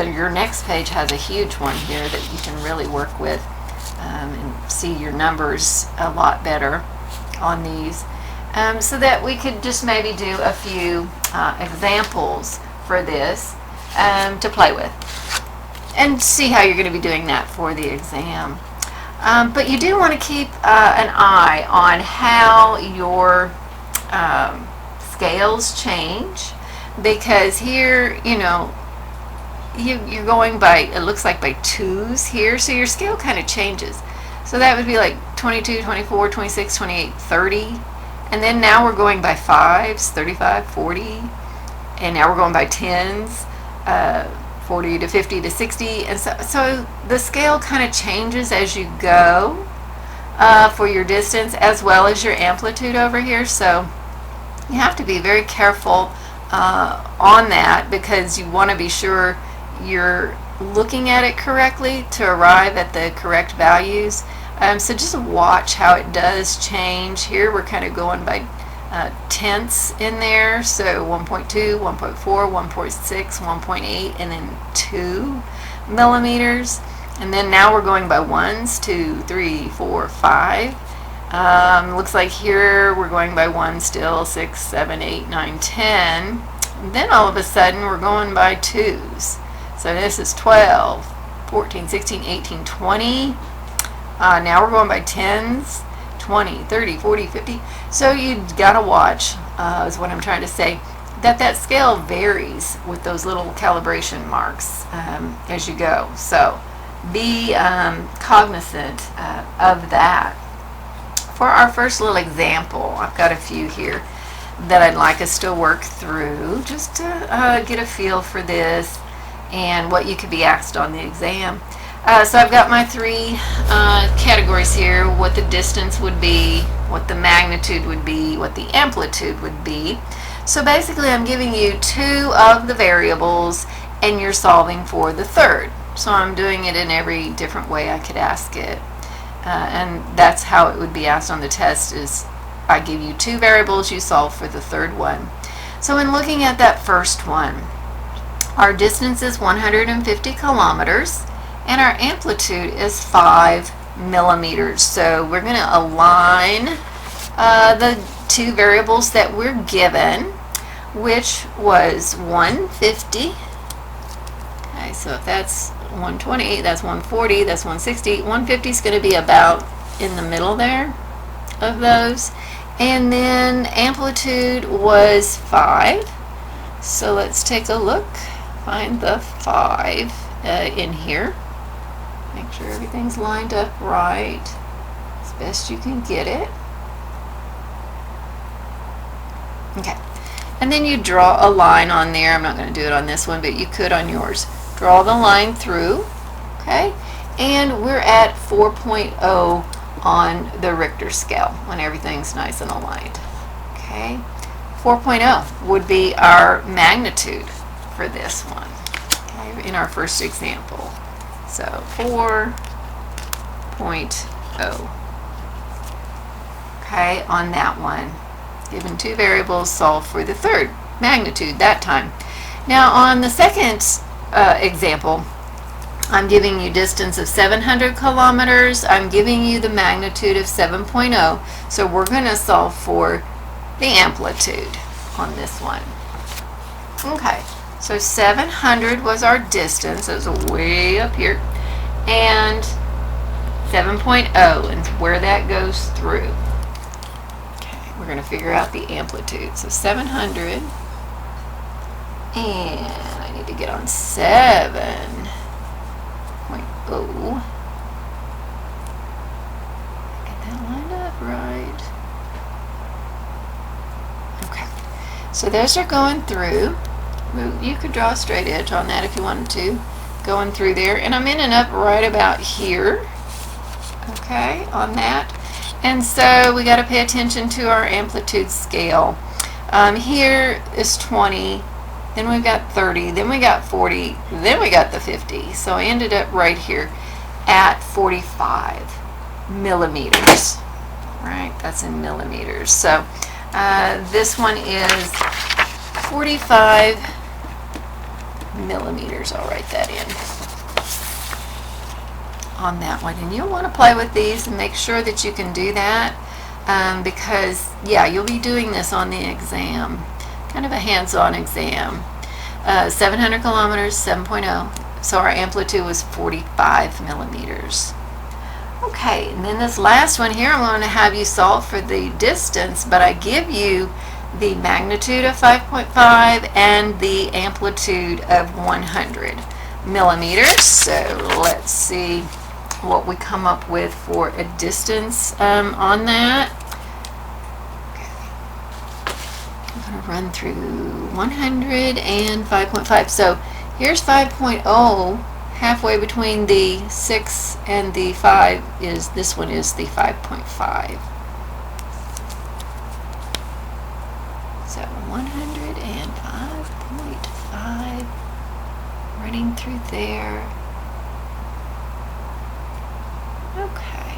Your next page has a huge one here that you can really work with and see your numbers a lot better on these. So that we could just maybe do a few examples for this. to play with. And see how you're going to be doing that for the exam. But you do want to keep an eye on how your scales change, because here, you're going by, it looks like by twos here, so your scale kind of changes. So that would be like 22, 24, 26, 28, 30. And then now we're going by fives, 35, 40. And now we're going by tens, 40 to 50 to 60. And so the scale kind of changes as you go for your distance as well as your amplitude over here. So you have to be very careful on that, because you want to be sure you're looking at it correctly to arrive at the correct values. So just watch how it does change. Here we're kind of going by tenths in there, so 1.2, 1.4, 1.6, 1.8, and then 2 millimeters. And then now we're going by ones, 2, 3, 4, 5. Looks like here we're going by 1 still, 6, 7, 8, 9, 10. And then all of a sudden we're going by 2s. So this is 12, 14, 16, 18, 20. Now we're going by 10s, 20, 30, 40, 50. So you gotta watch, is what I'm trying to say, that scale varies with those little calibration marks as you go. So be cognizant of that. For our first little example, I've got a few here that I'd like us to work through just to get a feel for this and what you could be asked on the exam. So I've got my three categories here: what the distance would be, what the magnitude would be, what the amplitude would be. So basically I'm giving you two of the variables and you're solving for the third. So I'm doing it in every different way I could ask it. And that's how it would be asked on the test, is I give you two variables, you solve for the third one. So in looking at that first one, our distance is 150 kilometers and our amplitude is 5 millimeters. So we're going to align the two variables that we're given, which was 150. Okay, so if that's 120, that's 140, that's 160. 150 is going to be about in the middle there of those. And then amplitude was 5. So let's take a look. Find the 5 in here. Make sure everything's lined up right as best you can get it. Okay. And then you draw a line on there. I'm not going to do it on this one, but you could on yours. Draw the line through. Okay. And we're at 4.0 on the Richter scale when everything's nice and aligned. Okay. 4.0 would be our magnitude for this one, okay, in our first example. So 4.0. Okay, on that one. Given two variables, solve for the third, magnitude that time. Now on the second example, I'm giving you distance of 700 kilometers. I'm giving you the magnitude of 7.0. So we're going to solve for the amplitude on this one. Okay, so 700 was our distance. It was way up here. And 7.0 and where that goes through. Okay, we're going to figure out the amplitude. So 700. And I need to get on 7.0. Get that lined up right. Okay, so those are going through. You could draw a straight edge on that if you wanted to, going through there. And I'm in and up right about here, okay, on that. And so we got to pay attention to our amplitude scale. Here is 20, then we've got 30, then we got 40, then we got the 50. So I ended up right here at 45 millimeters, right? That's in millimeters. So this one is 45 millimeters. I'll write that in on that one. And you'll want to play with these and make sure that you can do that because, yeah, you'll be doing this on the exam. Kind of a hands-on exam. 700 kilometers, 7.0. So our amplitude was 45 millimeters. Okay, and then this last one here, I'm going to have you solve for the distance, but I give you the magnitude of 5.5 and the amplitude of 100 millimeters. So let's see what we come up with for a distance on that. Okay. I'm going to run through 100 and 5.5. So here's 5.0. Halfway between the 6 and the 5 is, this one is the 5.5. So 105.5 running through there. Okay.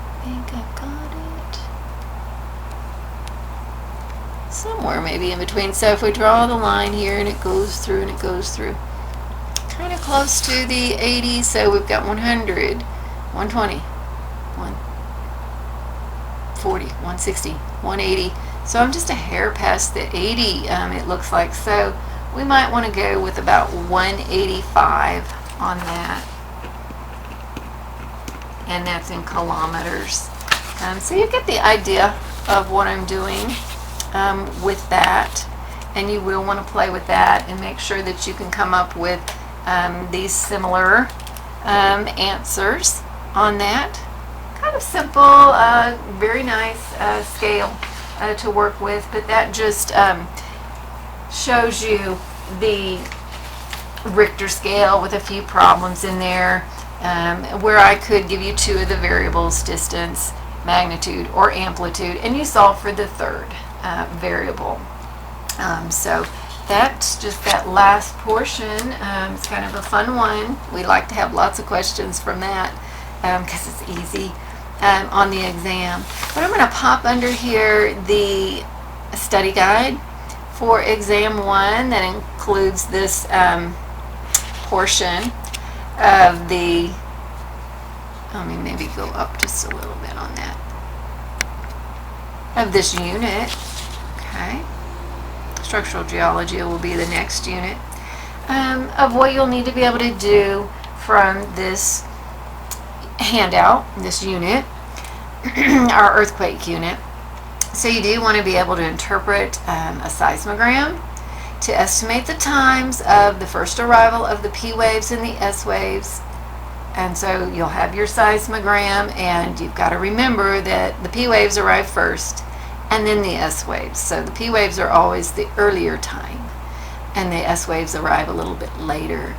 I think I've got it. Somewhere maybe in between. So if we draw the line here and it goes through and it goes through, kind of close to the 80. So we've got 100, 120, 140, 160, 180. So I'm just a hair past the 80, it looks like. So we might want to go with about 185 on that. And that's in kilometers. So you get the idea of what I'm doing with that. And you will want to play with that and make sure that you can come up with these similar answers on that. Kind of simple, very nice scale to work with, but that just shows you the Richter scale with a few problems in there, where I could give you two of the variables, distance, magnitude, or amplitude, and you solve for the third variable. So that's just that last portion. It's kind of a fun one. We like to have lots of questions from that because it's easy on the exam. But I'm going to pop under here the study guide for exam 1 that includes this portion of the, let me maybe go up just a little bit on that, of this unit. Okay. Structural geology will be the next unit of what you'll need to be able to do from this handout, this unit, our earthquake unit. So you do want to be able to interpret a seismogram to estimate the times of the first arrival of the P waves and the S waves. And so you'll have your seismogram, and you've got to remember that the P waves arrive first and then the S waves. So the P waves are always the earlier time and the S waves arrive a little bit later.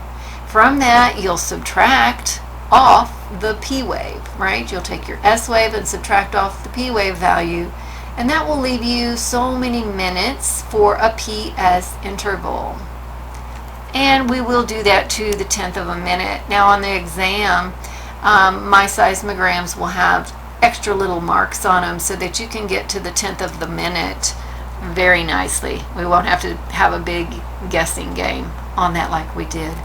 From that, you'll subtract off the P wave, right? You'll take your S wave and subtract off the P wave value, and that will leave you so many minutes for a PS interval. And we will do that to the 10th of a minute. Now on the exam, my seismograms will have extra little marks on them so that you can get to the 10th of the minute very nicely. We won't have to have a big guessing game on that like we did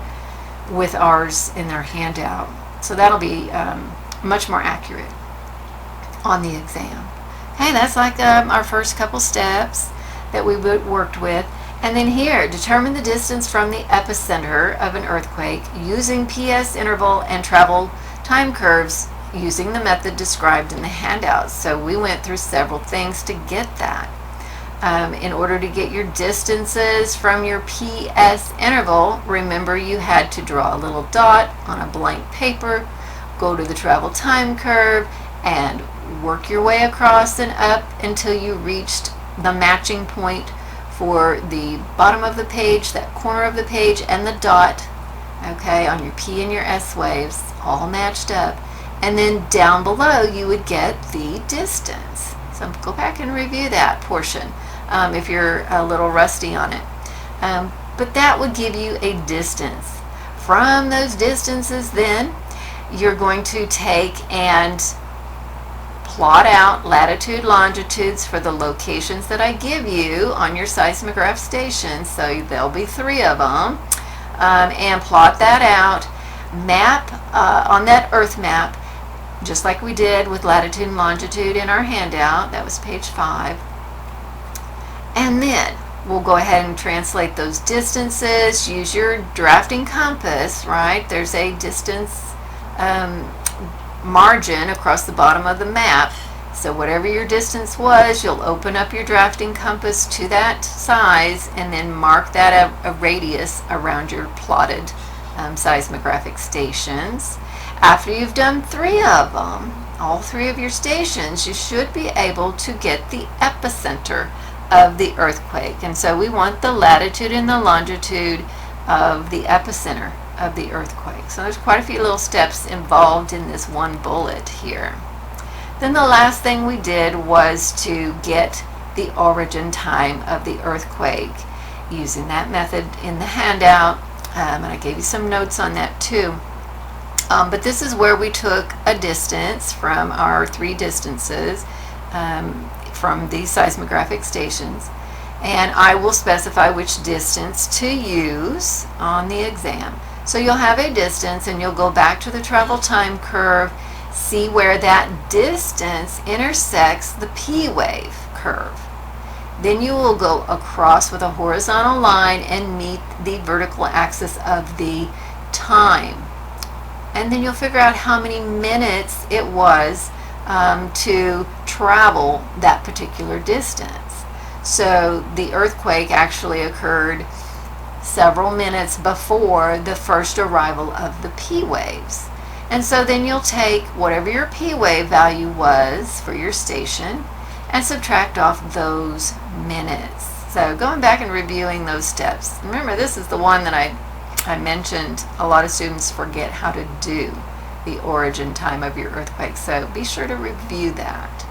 with ours in our handout. So that'll be much more accurate on the exam. Hey, that's like our first couple steps that we worked with. And then here, determine the distance from the epicenter of an earthquake using PS interval and travel time curves using the method described in the handout. So we went through several things to get that. In order to get your distances from your PS interval, remember you had to draw a little dot on a blank paper, go to the travel time curve, and work your way across and up until you reached the matching point for the bottom of the page, that corner of the page, and the dot, okay, on your P and your S waves, all matched up. And then down below you would get the distance. So go back and review that portion if you're a little rusty on it. But that would give you a distance. From those distances then, you're going to take and plot out latitude, longitudes for the locations that I give you on your seismograph station. So there'll be 3 of them. And plot that out. Map on that Earth map, just like we did with latitude and longitude in our handout. That was page 5. And then we'll go ahead and translate those distances. Use your drafting compass, right? There's a distance margin across the bottom of the map. So whatever your distance was, you'll open up your drafting compass to that size and then mark that a radius around your plotted seismographic stations. After you've done 3 of them, all 3 of your stations, you should be able to get the epicenter of the earthquake. And so we want the latitude and the longitude of the epicenter of the earthquake. So there's quite a few little steps involved in this one bullet here. Then the last thing we did was to get the origin time of the earthquake using that method in the handout, and I gave you some notes on that too. But this is where we took a distance from our 3 distances from these seismographic stations, and I will specify which distance to use on the exam. So you'll have a distance and you'll go back to the travel time curve, see where that distance intersects the P wave curve. Then you will go across with a horizontal line and meet the vertical axis of the time. And then you'll figure out how many minutes it was to travel that particular distance. So the earthquake actually occurred several minutes before the first arrival of the P waves. And so then you'll take whatever your P wave value was for your station and subtract off those minutes. So going back and reviewing those steps. Remember, this is the one that I mentioned a lot of students forget how to do, the origin time of your earthquake. So be sure to review that.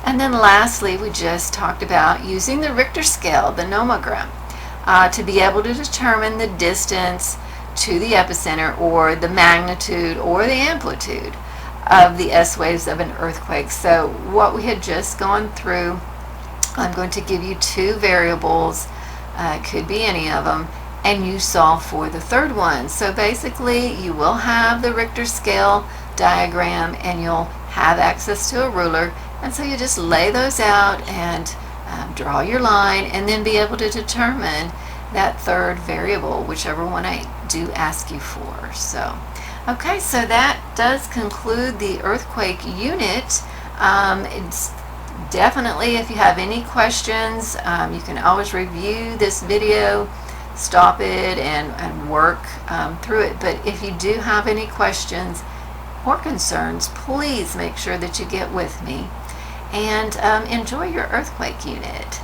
And then lastly, we just talked about using the Richter scale, the nomogram, to be able to determine the distance to the epicenter or the magnitude or the amplitude of the S waves of an earthquake. So what we had just gone through, I'm going to give you 2 variables, could be any of them, and you solve for the third one. So basically you will have the Richter scale diagram and you'll have access to a ruler, and so you just lay those out and draw your line and then be able to determine that third variable, whichever one I do ask you for. So okay, so that does conclude the earthquake unit. It's definitely, if you have any questions, you can always review this video, stop it and work through it. But if you do have any questions or concerns, please make sure that you get with me and enjoy your earthquake unit.